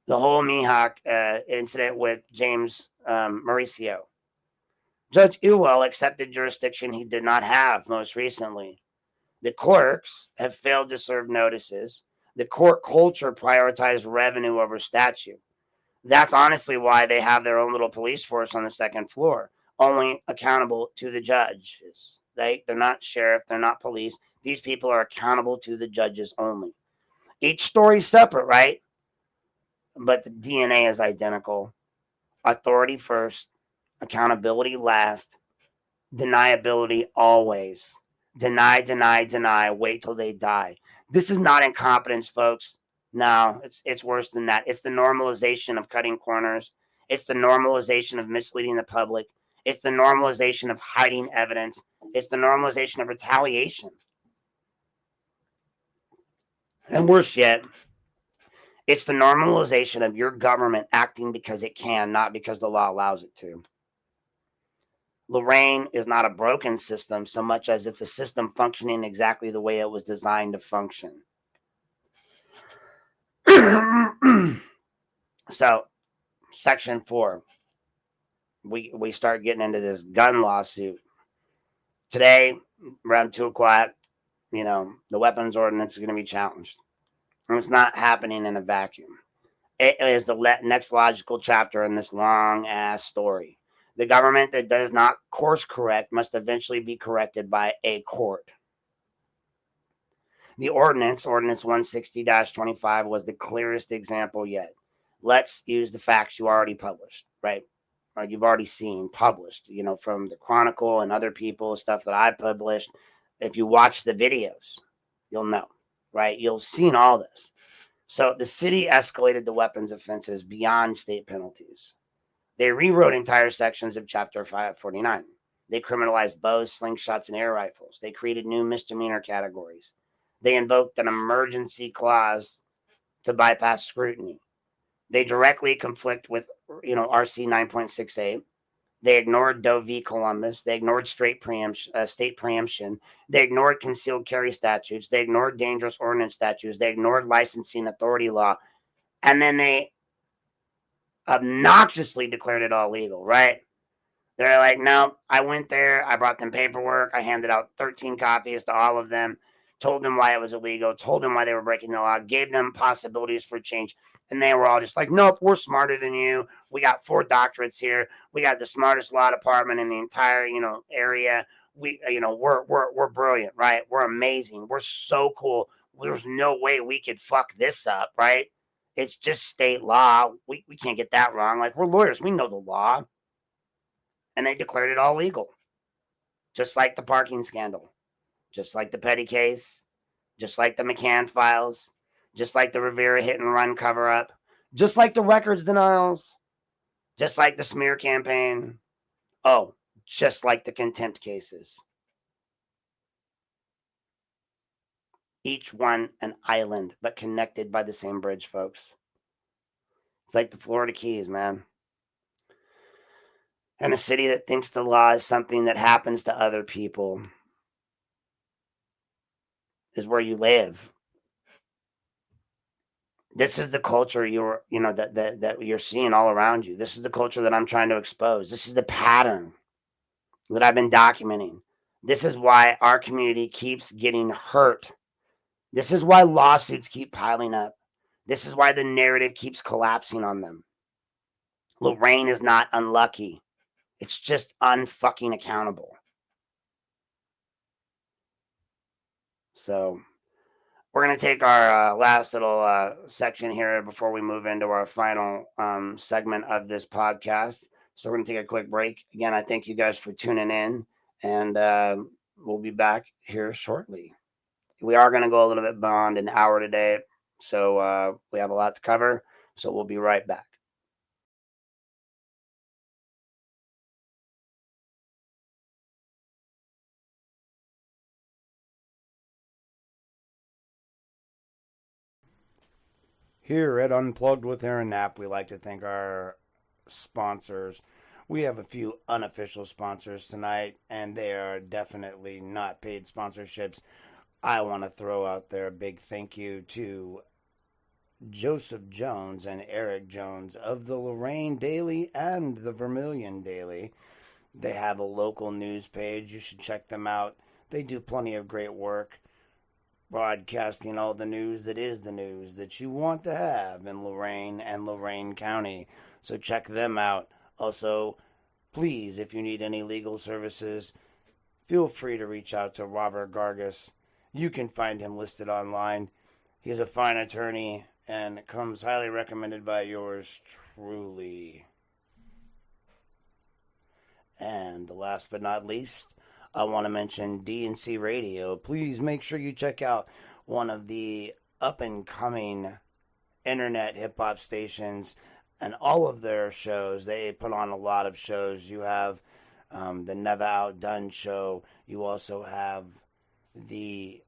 The whole Mihawk incident with James Mauricio. Judge Ewell accepted jurisdiction he did not have most recently. The clerks have failed to serve notices. The court culture prioritized revenue over statute. That's honestly why they have their own little police force on the second floor, only accountable to the judges. They're not sheriff, they're not police. These people are accountable to the judges only. Each story's separate, right? But the DNA is identical. Authority first, accountability last, deniability always. Deny, wait till they die. This is not incompetence, folks. No, it's worse than that. It's the normalization of cutting corners. It's the normalization of misleading the public. It's the normalization of hiding evidence. It's the normalization of retaliation. And worse yet, it's the normalization of your government acting because it can, not because the law allows it to. Lorain is not a broken system so much as it's a system functioning exactly the way it was designed to function. So, Section 4, we start getting into this gun lawsuit. Today, around 2 o'clock, the weapons ordinance is going to be challenged. And it's not happening in a vacuum. It is the next logical chapter in this long-ass story. The government that does not course correct must eventually be corrected by a court. The Ordinance 160-25, was the clearest example yet. Let's use the facts you already published, right? Or you've already seen published, from the Chronicle and other people, stuff that I published. If you watch the videos, you'll know, right? You'll seen all this. So the city escalated the weapons offenses beyond state penalties. They rewrote entire sections of Chapter 549. They criminalized bows, slingshots, and air rifles. They created new misdemeanor categories. They invoked an emergency clause to bypass scrutiny. They directly conflict with, RC 9.68. They ignored Doe v. Columbus. They ignored state preemption. They ignored concealed carry statutes. They ignored dangerous ordinance statutes. They ignored licensing authority law. And then they obnoxiously declared it all legal, right? They're like, no, I went there. I brought them paperwork. I handed out 13 copies to all of them, told them why it was illegal, told them why they were breaking the law, gave them possibilities for change. And they were all just like, nope, we're smarter than you. We got 4 doctorates here. We got the smartest law department in the entire, area. We're brilliant, right? We're amazing. We're so cool. There's no way we could fuck this up, right? It's just state law. We can't get that wrong. Like, we're lawyers. We know the law. And they declared it all legal. Just like the parking scandal. Just like the Petty case. Just like the McCann files. Just like the Rivera hit and run cover up. Just like the records denials. Just like the smear campaign. Oh, just like the contempt cases. Each one an island, but connected by the same bridge, folks. It's like the Florida Keys, man. And a city that thinks the law is something that happens to other people is where you live. This is the culture that you're seeing all around you. This is the culture that I'm trying to expose. This is the pattern that I've been documenting. This is why our community keeps getting hurt. This is why lawsuits keep piling up. This is why the narrative keeps collapsing on them. Lorain is not unlucky. It's just unfucking accountable. So we're going to take our last little section here before we move into our final segment of this podcast. So we're going to take a quick break. Again, I thank you guys for tuning in, and we'll be back here shortly. We are going to go a little bit beyond an hour today, so we have a lot to cover. So we'll be right back. Here at Unplugged with Aaron Knapp, we like to thank our sponsors. We have a few unofficial sponsors tonight, and they are definitely not paid sponsorships. I want to throw out there a big thank you to Joseph Jones and Eric Jones of the Lorain Daily and the Vermilion Daily. They have a local news page. You should check them out. They do plenty of great work broadcasting all the news that is the news that you want to have in Lorain and Lorain County. So check them out. Also, please, if you need any legal services, feel free to reach out to Robert Gargas. You can find him listed online. He's a fine attorney and comes highly recommended by yours truly. And last but not least, I want to mention DNC Radio. Please make sure you check out one of the up-and-coming internet hip-hop stations and all of their shows. They put on a lot of shows. You have the Never Outdone show. You also have the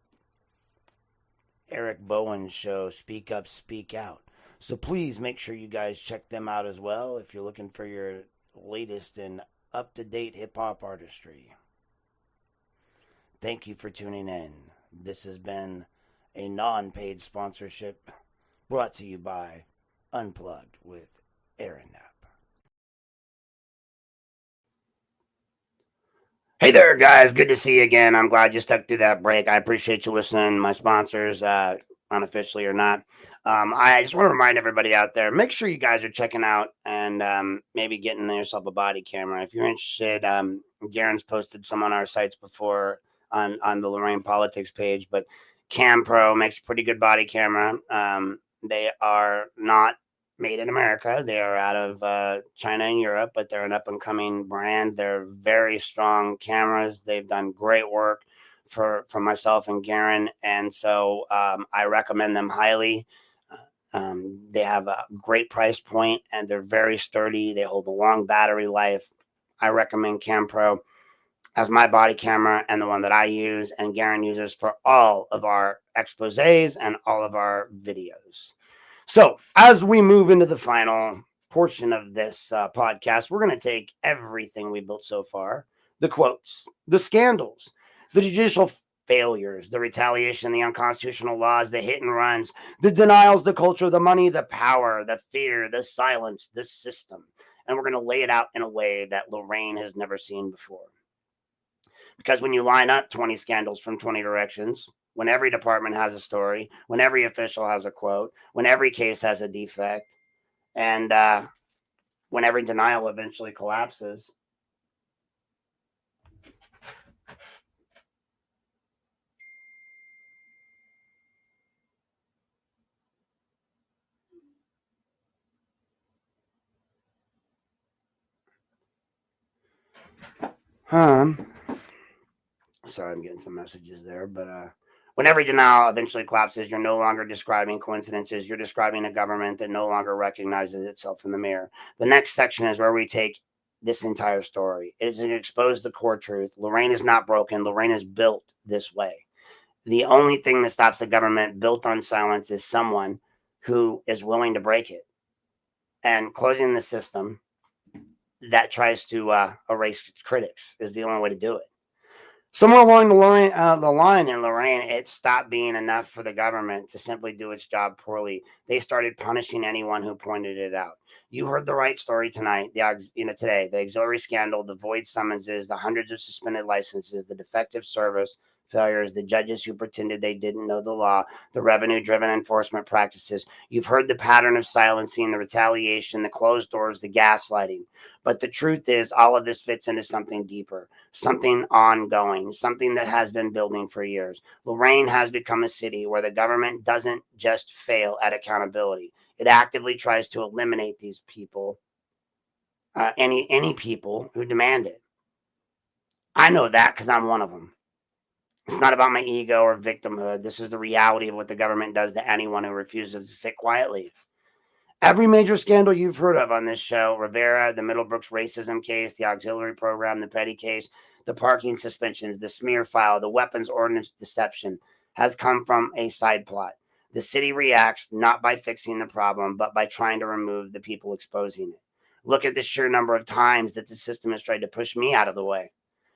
Eric Bowen show, Speak Up, Speak Out. So please make sure you guys check them out as well if you're looking for your latest and up-to-date hip-hop artistry. Thank you for tuning in. This has been a non-paid sponsorship brought to you by Unplugged with Aaron Knapp. Hey there, guys. Good to see you again. I'm glad you stuck through that break. I appreciate you listening. My sponsors, unofficially or not. I just want to remind everybody out there, make sure you guys are checking out and maybe getting yourself a body camera. If you're interested, Garen's posted some on our sites before on the Lorain Politics page, but CamPro makes a pretty good body camera. They are not made in America. They are out of China and Europe, but they're an up-and-coming brand. They're very strong cameras. They've done great work for myself and Garen, and so I recommend them highly. They have a great price point, and they're very sturdy. They hold a long battery life. I recommend CamPro as my body camera and the one that I use and Garen uses for all of our exposés and all of our videos. So as we move into the final portion of this podcast, we're going to take everything we built so far, the quotes, the scandals, the judicial failures, the retaliation, the unconstitutional laws, the hit and runs, the denials, the culture, the money, the power, the fear, the silence, the system. And we're going to lay it out in a way that Lorain has never seen before. Because when you line up 20 scandals from 20 directions, when every department has a story, when every official has a quote, when every case has a defect, and when every denial eventually collapses, sorry, I'm getting some messages there, but when every denial eventually collapses, you're no longer describing coincidences. You're describing a government that no longer recognizes itself in the mirror. The next section is where we take this entire story. It is to expose the core truth. Lorain is not broken. Lorain is built this way. The only thing that stops a government built on silence is someone who is willing to break it. And closing the system that tries to erase critics is the only way to do it. Somewhere along the line in Lorain, it stopped being enough for the government to simply do its job poorly. They started punishing anyone who pointed it out. You heard the right story tonight. Today, the auxiliary scandal, the void summonses, the hundreds of suspended licenses, the defective service failures, the judges who pretended they didn't know the law, the revenue-driven enforcement practices. You've heard the pattern of silencing, the retaliation, the closed doors, the gaslighting. But the truth is, all of this fits into something deeper, something ongoing, something that has been building for years. Lorain has become a city where the government doesn't just fail at accountability. It actively tries to eliminate these people, any people who demand it. I know that because I'm one of them. It's not about my ego or victimhood. This is the reality of what the government does to anyone who refuses to sit quietly. Every major scandal you've heard of on this show, Rivera, the Middlebrooks racism case, the auxiliary program, the petty case, the parking suspensions, the smear file, the weapons ordinance deception, has come from a side plot. The city reacts not by fixing the problem, but by trying to remove the people exposing it. Look at the sheer number of times that the system has tried to push me out of the way.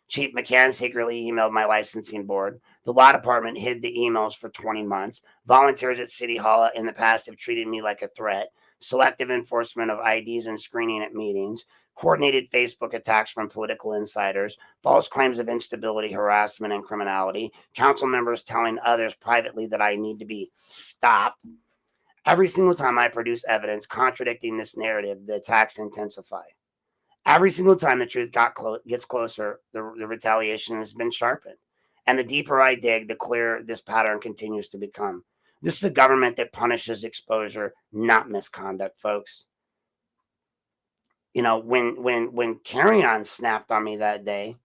Chief McCann secretly emailed my licensing board. The law department hid the emails for 20 months. Volunteers at City Hall in the past have treated me like a threat. Selective enforcement of IDs and screening at meetings. coordinated Facebook attacks from political insiders, false claims of instability, harassment, and criminality, council members telling others privately that I need to be stopped. Every single time I produce evidence contradicting this narrative, the attacks intensify. Every single time the truth gets closer, the retaliation has been sharpened. And the deeper I dig, the clearer this pattern continues to become. This is a government that punishes exposure, not misconduct, folks. You know, when Carry On snapped on me that day,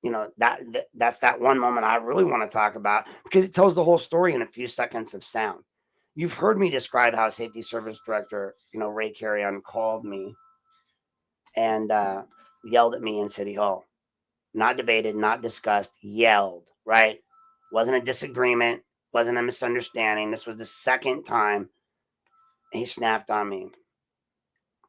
you know, that's that one moment I really want to talk about, because it tells the whole story in a few seconds of sound. You've heard me describe how Safety Service Director, you know, Ray Carry On called me and yelled at me in City Hall. Not debated, not discussed, yelled, right? Wasn't a disagreement, wasn't a misunderstanding. This was the second time he snapped on me.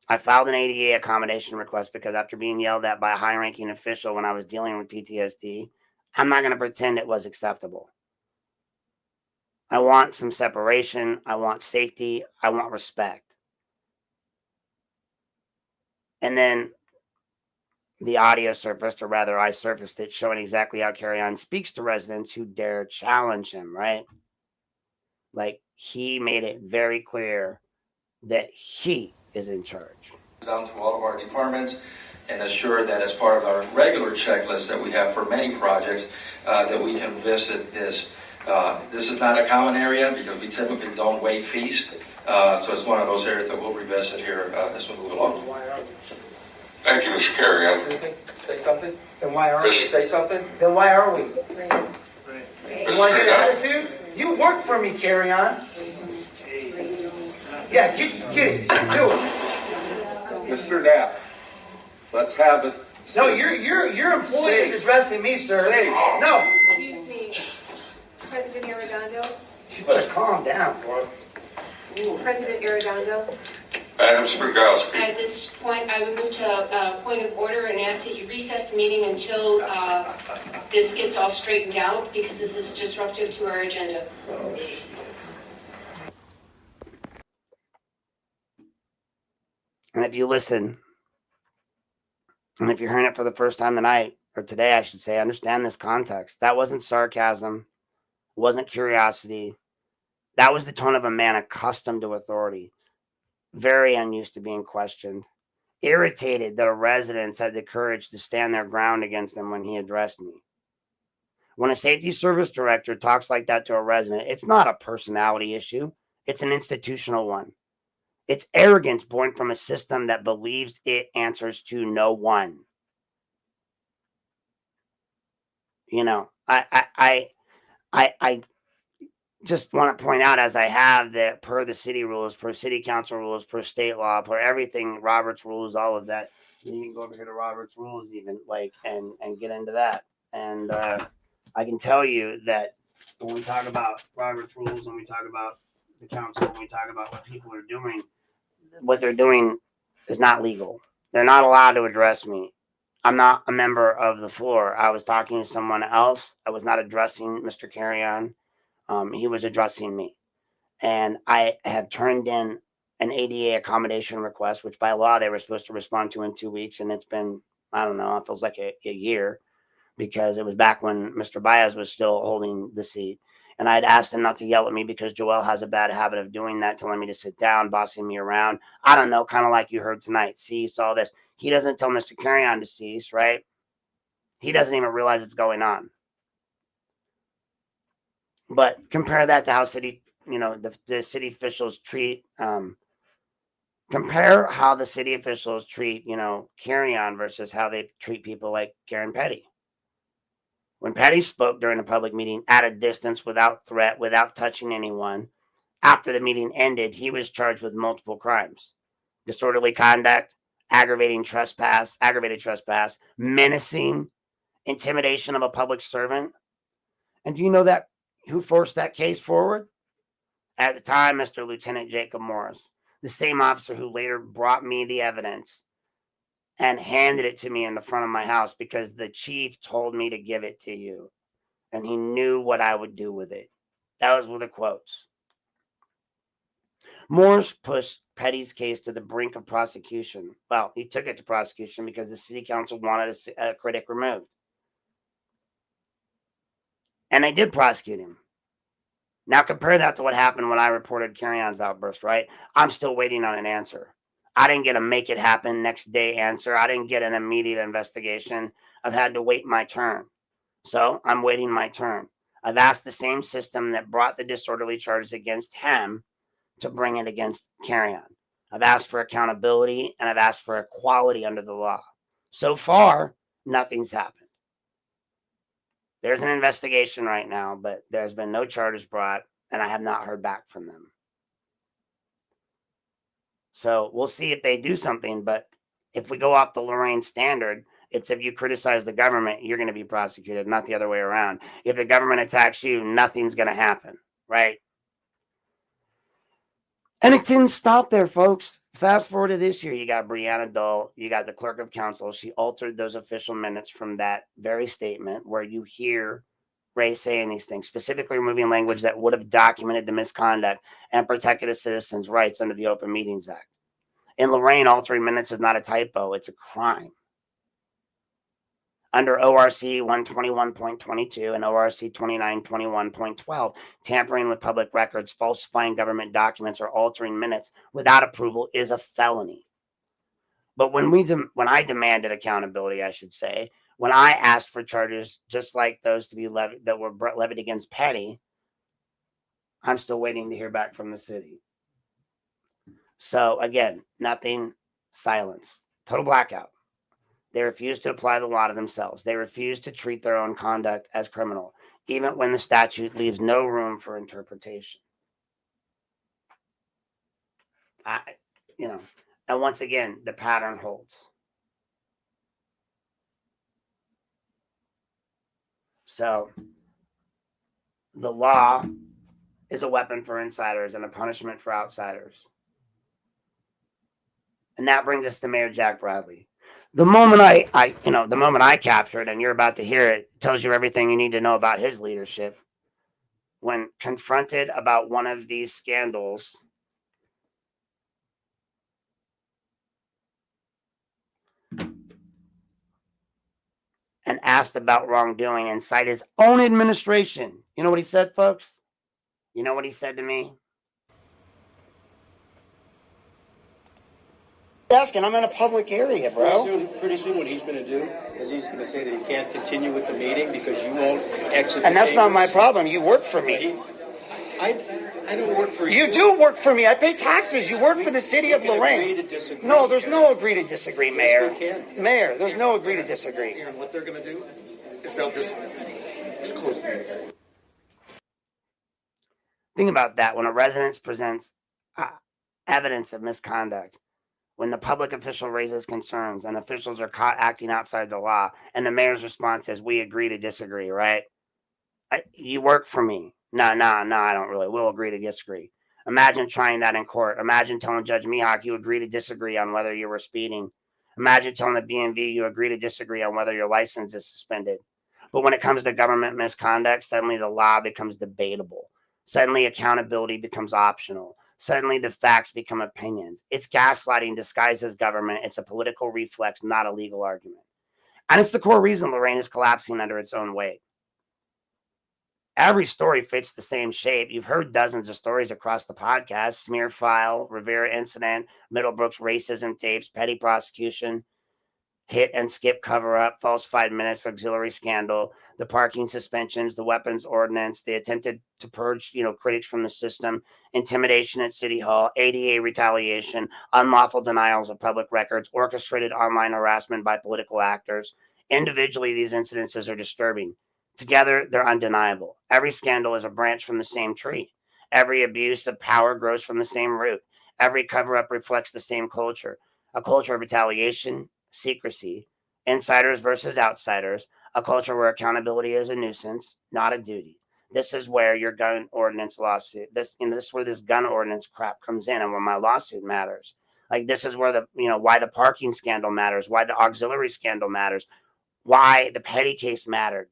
I filed an ADA accommodation request because after being yelled at by a high-ranking official when I was dealing with PTSD, I'm not going to pretend it was acceptable. I want some separation. I want safety. I want respect. And then the audio surfaced, or rather I surfaced it, showing exactly how Carry On speaks to residents who dare challenge him, right? Like, he made it very clear that he is in charge. Down to all of our departments and assure that as part of our regular checklist that we have for many projects, that we can visit this. This is not a common area because we typically don't waive fees. So it's one of those areas that we'll revisit here as we move along. Thank you, Mr. Carry On. Say something? Then why are we? Say something? Then why are we? You want to get an attitude? You work for me, Carry On. Yeah, get it. Do it. Mr. Knapp, let's have it. No, your employee is addressing me, sir. No. Excuse me, President Arredondo. You better calm down, bro. President Arredondo. Madam Sprigowski. At this point, I would move to a point of order and ask that you recess the meeting until this gets all straightened out, because this is disruptive to our agenda. And if you listen, and if you're hearing it for the first time tonight, or today, I should say, understand this context. That wasn't sarcasm. It wasn't curiosity. That was the tone of a man accustomed to authority, very unused to being questioned, irritated that residents had the courage to stand their ground against him when he addressed me. When a safety service director talks like that to a resident, it's not a personality issue. It's an institutional one. It's arrogance born from a system that believes it answers to no one. You know, I just want to point out, as I have, that per the city rules, per city council rules, per state law, per everything, Robert's rules, all of that. You can go over here to Robert's rules even, like, and get into that. And I can tell you that when we talk about Robert's rules, and we talk about the council, when we talk about what people are doing, what they're doing is not legal. They're not allowed to address me. I'm not a member of the floor. I was talking to someone else. I was not addressing Mr. Carry On. He was addressing me. And I have turned in an ADA accommodation request, which by law they were supposed to respond to in 2 weeks. And it's been, I don't know, it feels like a year, because it was back when Mr. Baez was still holding the seat. And I'd asked him not to yell at me because Joel has a bad habit of doing that, telling me to sit down, bossing me around. I don't know, kind of like you heard tonight. Cease, all this. He doesn't tell Mr. Carry On to cease, right? He doesn't even realize it's going on. But compare that to how city, you know, the city officials treat, compare how the city officials treat, you know, Carry On versus how they treat people like Karen Petty. When Petty spoke during a public meeting at a distance, without threat, without touching anyone, after the meeting ended, he was charged with multiple crimes: disorderly conduct, aggravated trespass, menacing, intimidation of a public servant. And do you know that who forced that case forward? At the time, Mr. Lieutenant Jacob Morris, the same officer who later brought me the evidence and handed it to me in the front of my house, because the chief told me to give it to you, and he knew what I would do with it. Those were the quotes. Morse pushed Petty's case to the brink of prosecution. Well, he took it to prosecution because the city council wanted a critic removed. And they did prosecute him. Now compare that to what happened when I reported Carry-On's outburst, right? I'm still waiting on an answer. I didn't get a make it happen next day answer. I didn't get an immediate investigation. I've had to wait my turn. So I'm waiting my turn. I've asked the same system that brought the disorderly charges against him to bring it against Carry-On. I've asked for accountability and I've asked for equality under the law. So far, nothing's happened. There's an investigation right now, but there's been no charges brought, and I have not heard back from them. So we'll see if they do something, but if we go off the Lorraine standard, it's if you criticize the government, you're going to be prosecuted, not the other way around. If the government attacks you, nothing's going to happen, right? And it didn't stop there, folks. Fast forward to this year, you got Brianna Dull, you got the clerk of council. She altered those official minutes from that very statement where you hear Ray saying these things, specifically removing language that would have documented the misconduct and protected a citizen's rights under the Open Meetings Act. In Lorraine, altering minutes is not a typo, it's a crime. Under ORC 121.22 and ORC 2921.12, tampering with public records, falsifying government documents, or altering minutes without approval is a felony. But when I demanded accountability, I should say, when I asked for charges just like those to be levied that were levied against Petty, I'm still waiting to hear back from the city. So again, nothing, silence, total blackout. They refuse to apply the law to themselves. They refuse to treat their own conduct as criminal, even when the statute leaves no room for interpretation. And once again, the pattern holds. So the law is a weapon for insiders and a punishment for outsiders. And that brings us to Mayor Jack Bradley. The moment I captured, and you're about to hear it, tells you everything you need to know about his leadership. When confronted about one of these scandals, and asked about wrongdoing inside his own administration, you know what he said, folks? You know what he said to me? Asking, I'm in a public area, bro. Pretty soon what he's going to do is he's going to say that he can't continue with the meeting because you won't exit. And that's not my problem. You work for me. I don't work for you. You do work for me. I pay taxes. You work for the city of Lorraine. No, there's no agree to disagree, Mayor. Mayor, there's no agree to disagree. And what they're going to do is they'll just close the meeting. Think about that. When a resident presents evidence of misconduct, when the public official raises concerns and officials are caught acting outside the law, and the mayor's response is, we agree to disagree, right? You work for me. No, I don't really. We'll agree to disagree. Imagine trying that in court. Imagine telling Judge Mihawk you agree to disagree on whether you were speeding. Imagine telling the BMV you agree to disagree on whether your license is suspended. But when it comes to government misconduct, suddenly the law becomes debatable. Suddenly accountability becomes optional. Suddenly the facts become opinions. It's gaslighting disguised as government. It's a political reflex, not a legal argument. And it's the core reason Lorraine is collapsing under its own weight. Every story fits the same shape. You've heard dozens of stories across the podcast: smear file, Rivera incident, Middlebrooks racism tapes, petty prosecution, hit and skip cover-up, falsified minutes, auxiliary scandal, the parking suspensions, the weapons ordinance, the attempted to purge, critics from the system, intimidation at City Hall, ADA retaliation, unlawful denials of public records, orchestrated online harassment by political actors. Individually, these incidences are disturbing. Together, they're undeniable. Every scandal is a branch from the same tree. Every abuse of power grows from the same root. Every cover-up reflects the same culture, a culture of retaliation, secrecy, insiders versus outsiders, a culture where accountability is a nuisance, not a duty. This is where your gun ordinance lawsuit, this is where this gun ordinance crap comes in, and where my lawsuit matters. Like, this is where why the parking scandal matters, why the auxiliary scandal matters, why the petty case mattered.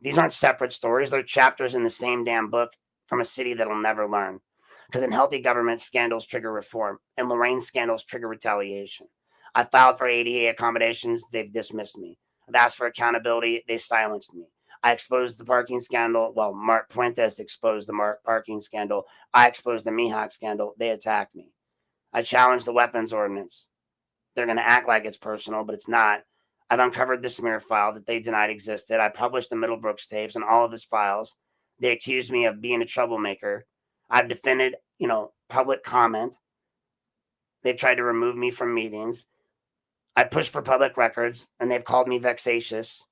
These aren't separate stories. They're chapters in the same damn book from a city that'll never learn. because unhealthy government scandals trigger reform, and Lorraine scandals trigger retaliation. I filed for ADA accommodations. They've dismissed me. I've asked for accountability. They silenced me. I exposed the parking scandal. Well, Mark Puentes exposed the parking scandal. I exposed the Mihawk scandal. They attacked me. I challenged the weapons ordinance. They're going to act like it's personal, but it's not. I've uncovered the smear file that they denied existed. I published the Middlebrooks tapes and all of his files. They accused me of being a troublemaker. I've defended, public comment. They've tried to remove me from meetings. I pushed for public records, and they've called me vexatious.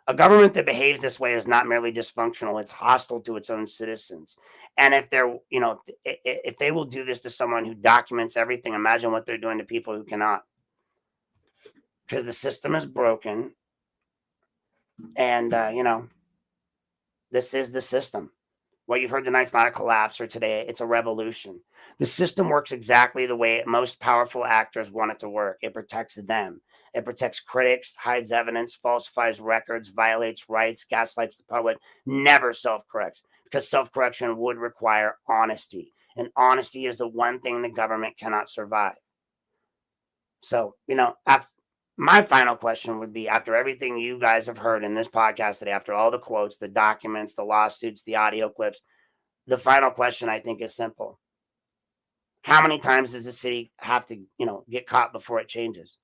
A government that behaves this way is not merely dysfunctional; it's hostile to its own citizens. And if if they will do this to someone who documents everything, imagine what they're doing to people who cannot. Because the system is broken, and this is the system. What you've heard tonight's not a collapse, or today it's a revolution. The system works exactly the way most powerful actors want it to work. It protects them. It protects critics, hides evidence, falsifies records, violates rights, gaslights the public, never self-corrects, because self-correction would require honesty. And honesty is the one thing the government cannot survive. So, my final question would be, after everything you guys have heard in this podcast today, after all the quotes, the documents, the lawsuits, the audio clips, the final question I think is simple. How many times does the city have to, get caught before it changes?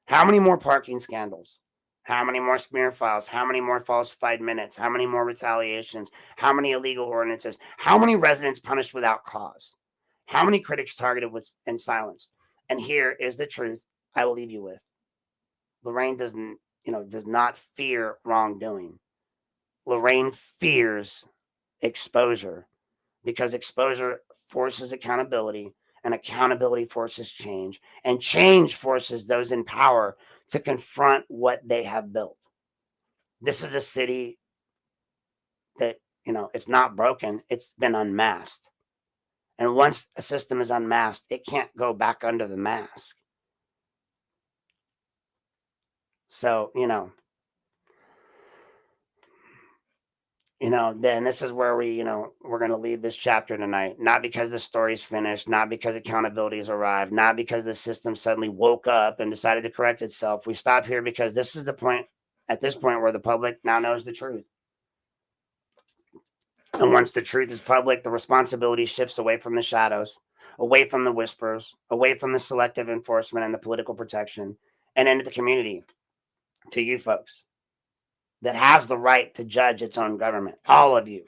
How many more parking scandals? How many more smear files? How many more falsified minutes? How many more retaliations? How many illegal ordinances? How many residents punished without cause? How many critics targeted and silenced? And here is the truth I will leave you with. Lorraine does not fear wrongdoing. Lorraine fears exposure, because exposure forces accountability, and accountability forces change, and change forces those in power to confront what they have built. This is a city that, it's not broken. It's been unmasked. And once a system is unmasked, it can't go back under the mask. So, then this is where we're going to leave this chapter tonight. Not because the story's finished, not because accountability has arrived, not because the system suddenly woke up and decided to correct itself. We stop here because this is at this point where the public now knows the truth. And once the truth is public, the responsibility shifts away from the shadows, away from the whispers, away from the selective enforcement and the political protection, and into the community, to you folks that has the right to judge its own government. All of you.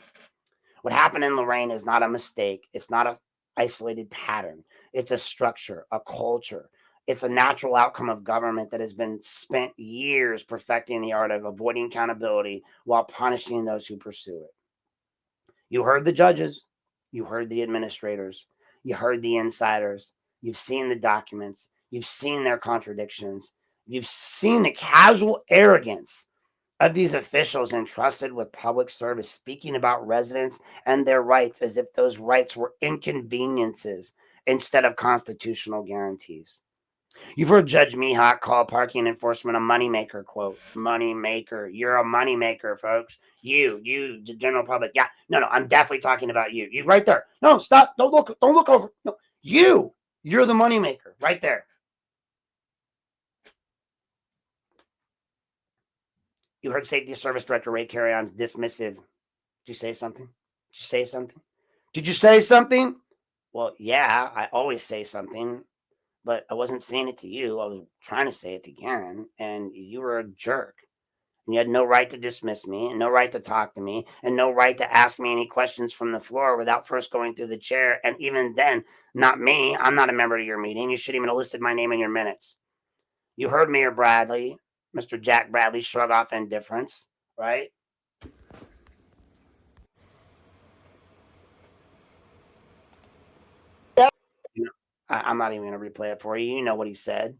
What happened in Lorraine is not a mistake. It's not an isolated pattern. It's a structure, a culture. It's a natural outcome of government that has been spent years perfecting the art of avoiding accountability while punishing those who pursue it. You heard the judges. You heard the administrators. You heard the insiders. You've seen the documents. You've seen their contradictions. You've seen the casual arrogance of these officials entrusted with public service, speaking about residents and their rights as if those rights were inconveniences instead of constitutional guarantees. You've heard Judge Mihawk call parking enforcement a moneymaker, quote, moneymaker. You're a moneymaker, folks. You, the general public. Yeah, no, I'm definitely talking about you. You right there. No, stop. Don't look over. No, you're the moneymaker right there. You heard Safety Service Director Ray Carrion's dismissive. Did you say something? Did you say something? Well, yeah, I always say something, but I wasn't saying it to you. I was trying to say it to Karen, and you were a jerk. And you had no right to dismiss me, and no right to talk to me, and no right to ask me any questions from the floor without first going through the chair. And even then, not me. I'm not a member of your meeting. You shouldn't even have listed my name in your minutes. You heard Mayor Bradley, Mr. Jack Bradley, shrug off indifference, right? I'm not even going to replay it for you. You know what he said.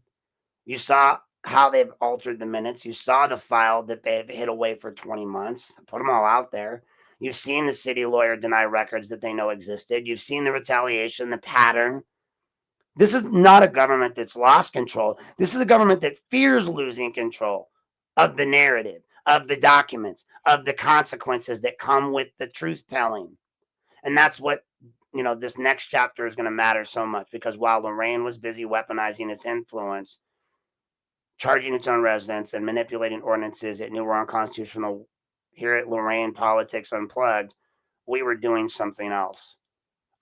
You saw how they've altered the minutes. You saw the file that they've hid away for 20 months. Put them all out there. You've seen the city lawyer deny records that they know existed. You've seen the retaliation, the pattern. This is not a government that's lost control. This is a government that fears losing control of the narrative, of the documents, of the consequences that come with the truth telling. And that's what this next chapter is going to matter so much, because while Lorraine was busy weaponizing its influence, charging its own residents, and manipulating ordinances it knew were unconstitutional, here at Lorraine Politics Unplugged, we were doing something else.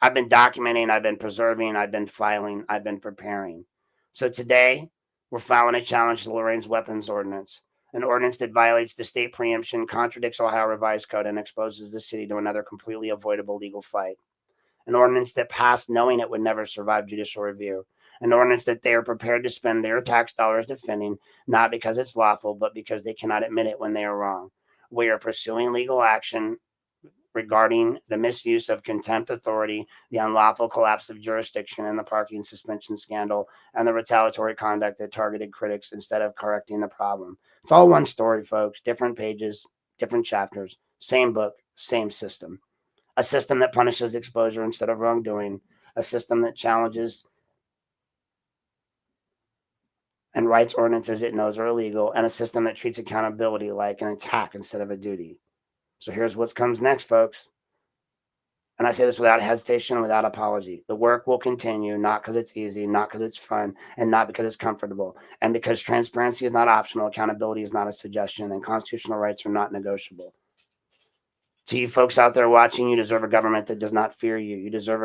I've been documenting, I've been preserving, I've been filing, I've been preparing. So today, we're filing a challenge to Lorraine's weapons ordinance, an ordinance that violates the state preemption, contradicts Ohio Revised Code, and exposes the city to another completely avoidable legal fight. An ordinance that passed knowing it would never survive judicial review. An ordinance that they are prepared to spend their tax dollars defending, not because it's lawful, but because they cannot admit it when they are wrong. We are pursuing legal action regarding the misuse of contempt authority, the unlawful collapse of jurisdiction in the parking suspension scandal, and the retaliatory conduct that targeted critics instead of correcting the problem. It's all one story, folks. Different pages, different chapters, same book, same system. A system that punishes exposure instead of wrongdoing. A system that challenges and writes ordinances it knows are illegal. And a system that treats accountability like an attack instead of a duty. So here's what comes next, folks. And I say this without hesitation, without apology. The work will continue, not because it's easy, not because it's fun, and not because it's comfortable. And because transparency is not optional, accountability is not a suggestion, and constitutional rights are not negotiable. To you folks out there watching, you deserve a government that does not fear you. You deserve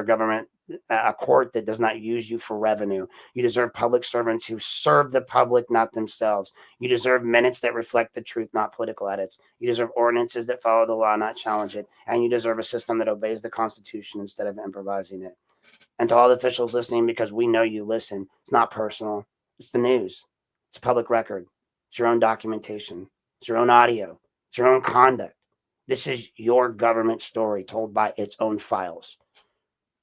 a court that does not use you for revenue. You deserve public servants who serve the public, not themselves. You deserve minutes that reflect the truth, not political edits. You deserve ordinances that follow the law, not challenge it. And you deserve a system that obeys the Constitution instead of improvising it. And to all the officials listening, because we know you listen, it's not personal. It's the news. It's a public record. It's your own documentation. It's your own audio. It's your own conduct. This is your government story told by its own files.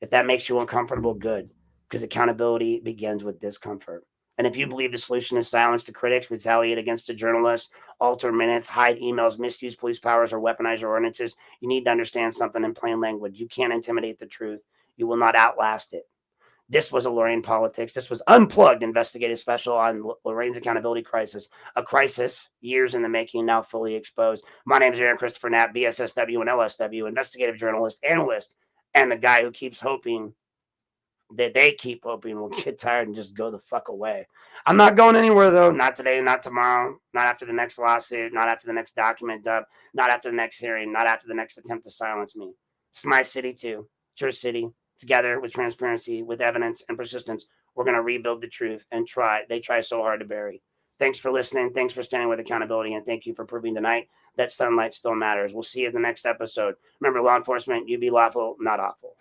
If that makes you uncomfortable, good, because accountability begins with discomfort. And if you believe the solution is silence the critics, retaliate against the journalists, alter minutes, hide emails, misuse police powers, or weaponize your ordinances, you need to understand something in plain language. You can't intimidate the truth. You will not outlast it. This was a Lorraine Politics. This was Unplugged investigative special on Lorraine's accountability crisis, a crisis years in the making, now fully exposed. My name is Aaron Christopher Knapp, BSSW and LSW, investigative journalist, analyst, and the guy who keeps hoping that they keep hoping will get tired and just go the fuck away. I'm not going anywhere, though. Not today, not tomorrow, not after the next lawsuit, not after the next document dub, not after the next hearing, not after the next attempt to silence me. It's my city, too. It's your city. Together with transparency, with evidence and persistence, we're going to rebuild the truth and they try so hard to bury. Thanks for listening. Thanks for standing with accountability. And thank you for proving tonight that sunlight still matters. We'll see you in the next episode. Remember, law enforcement, you be lawful, not awful.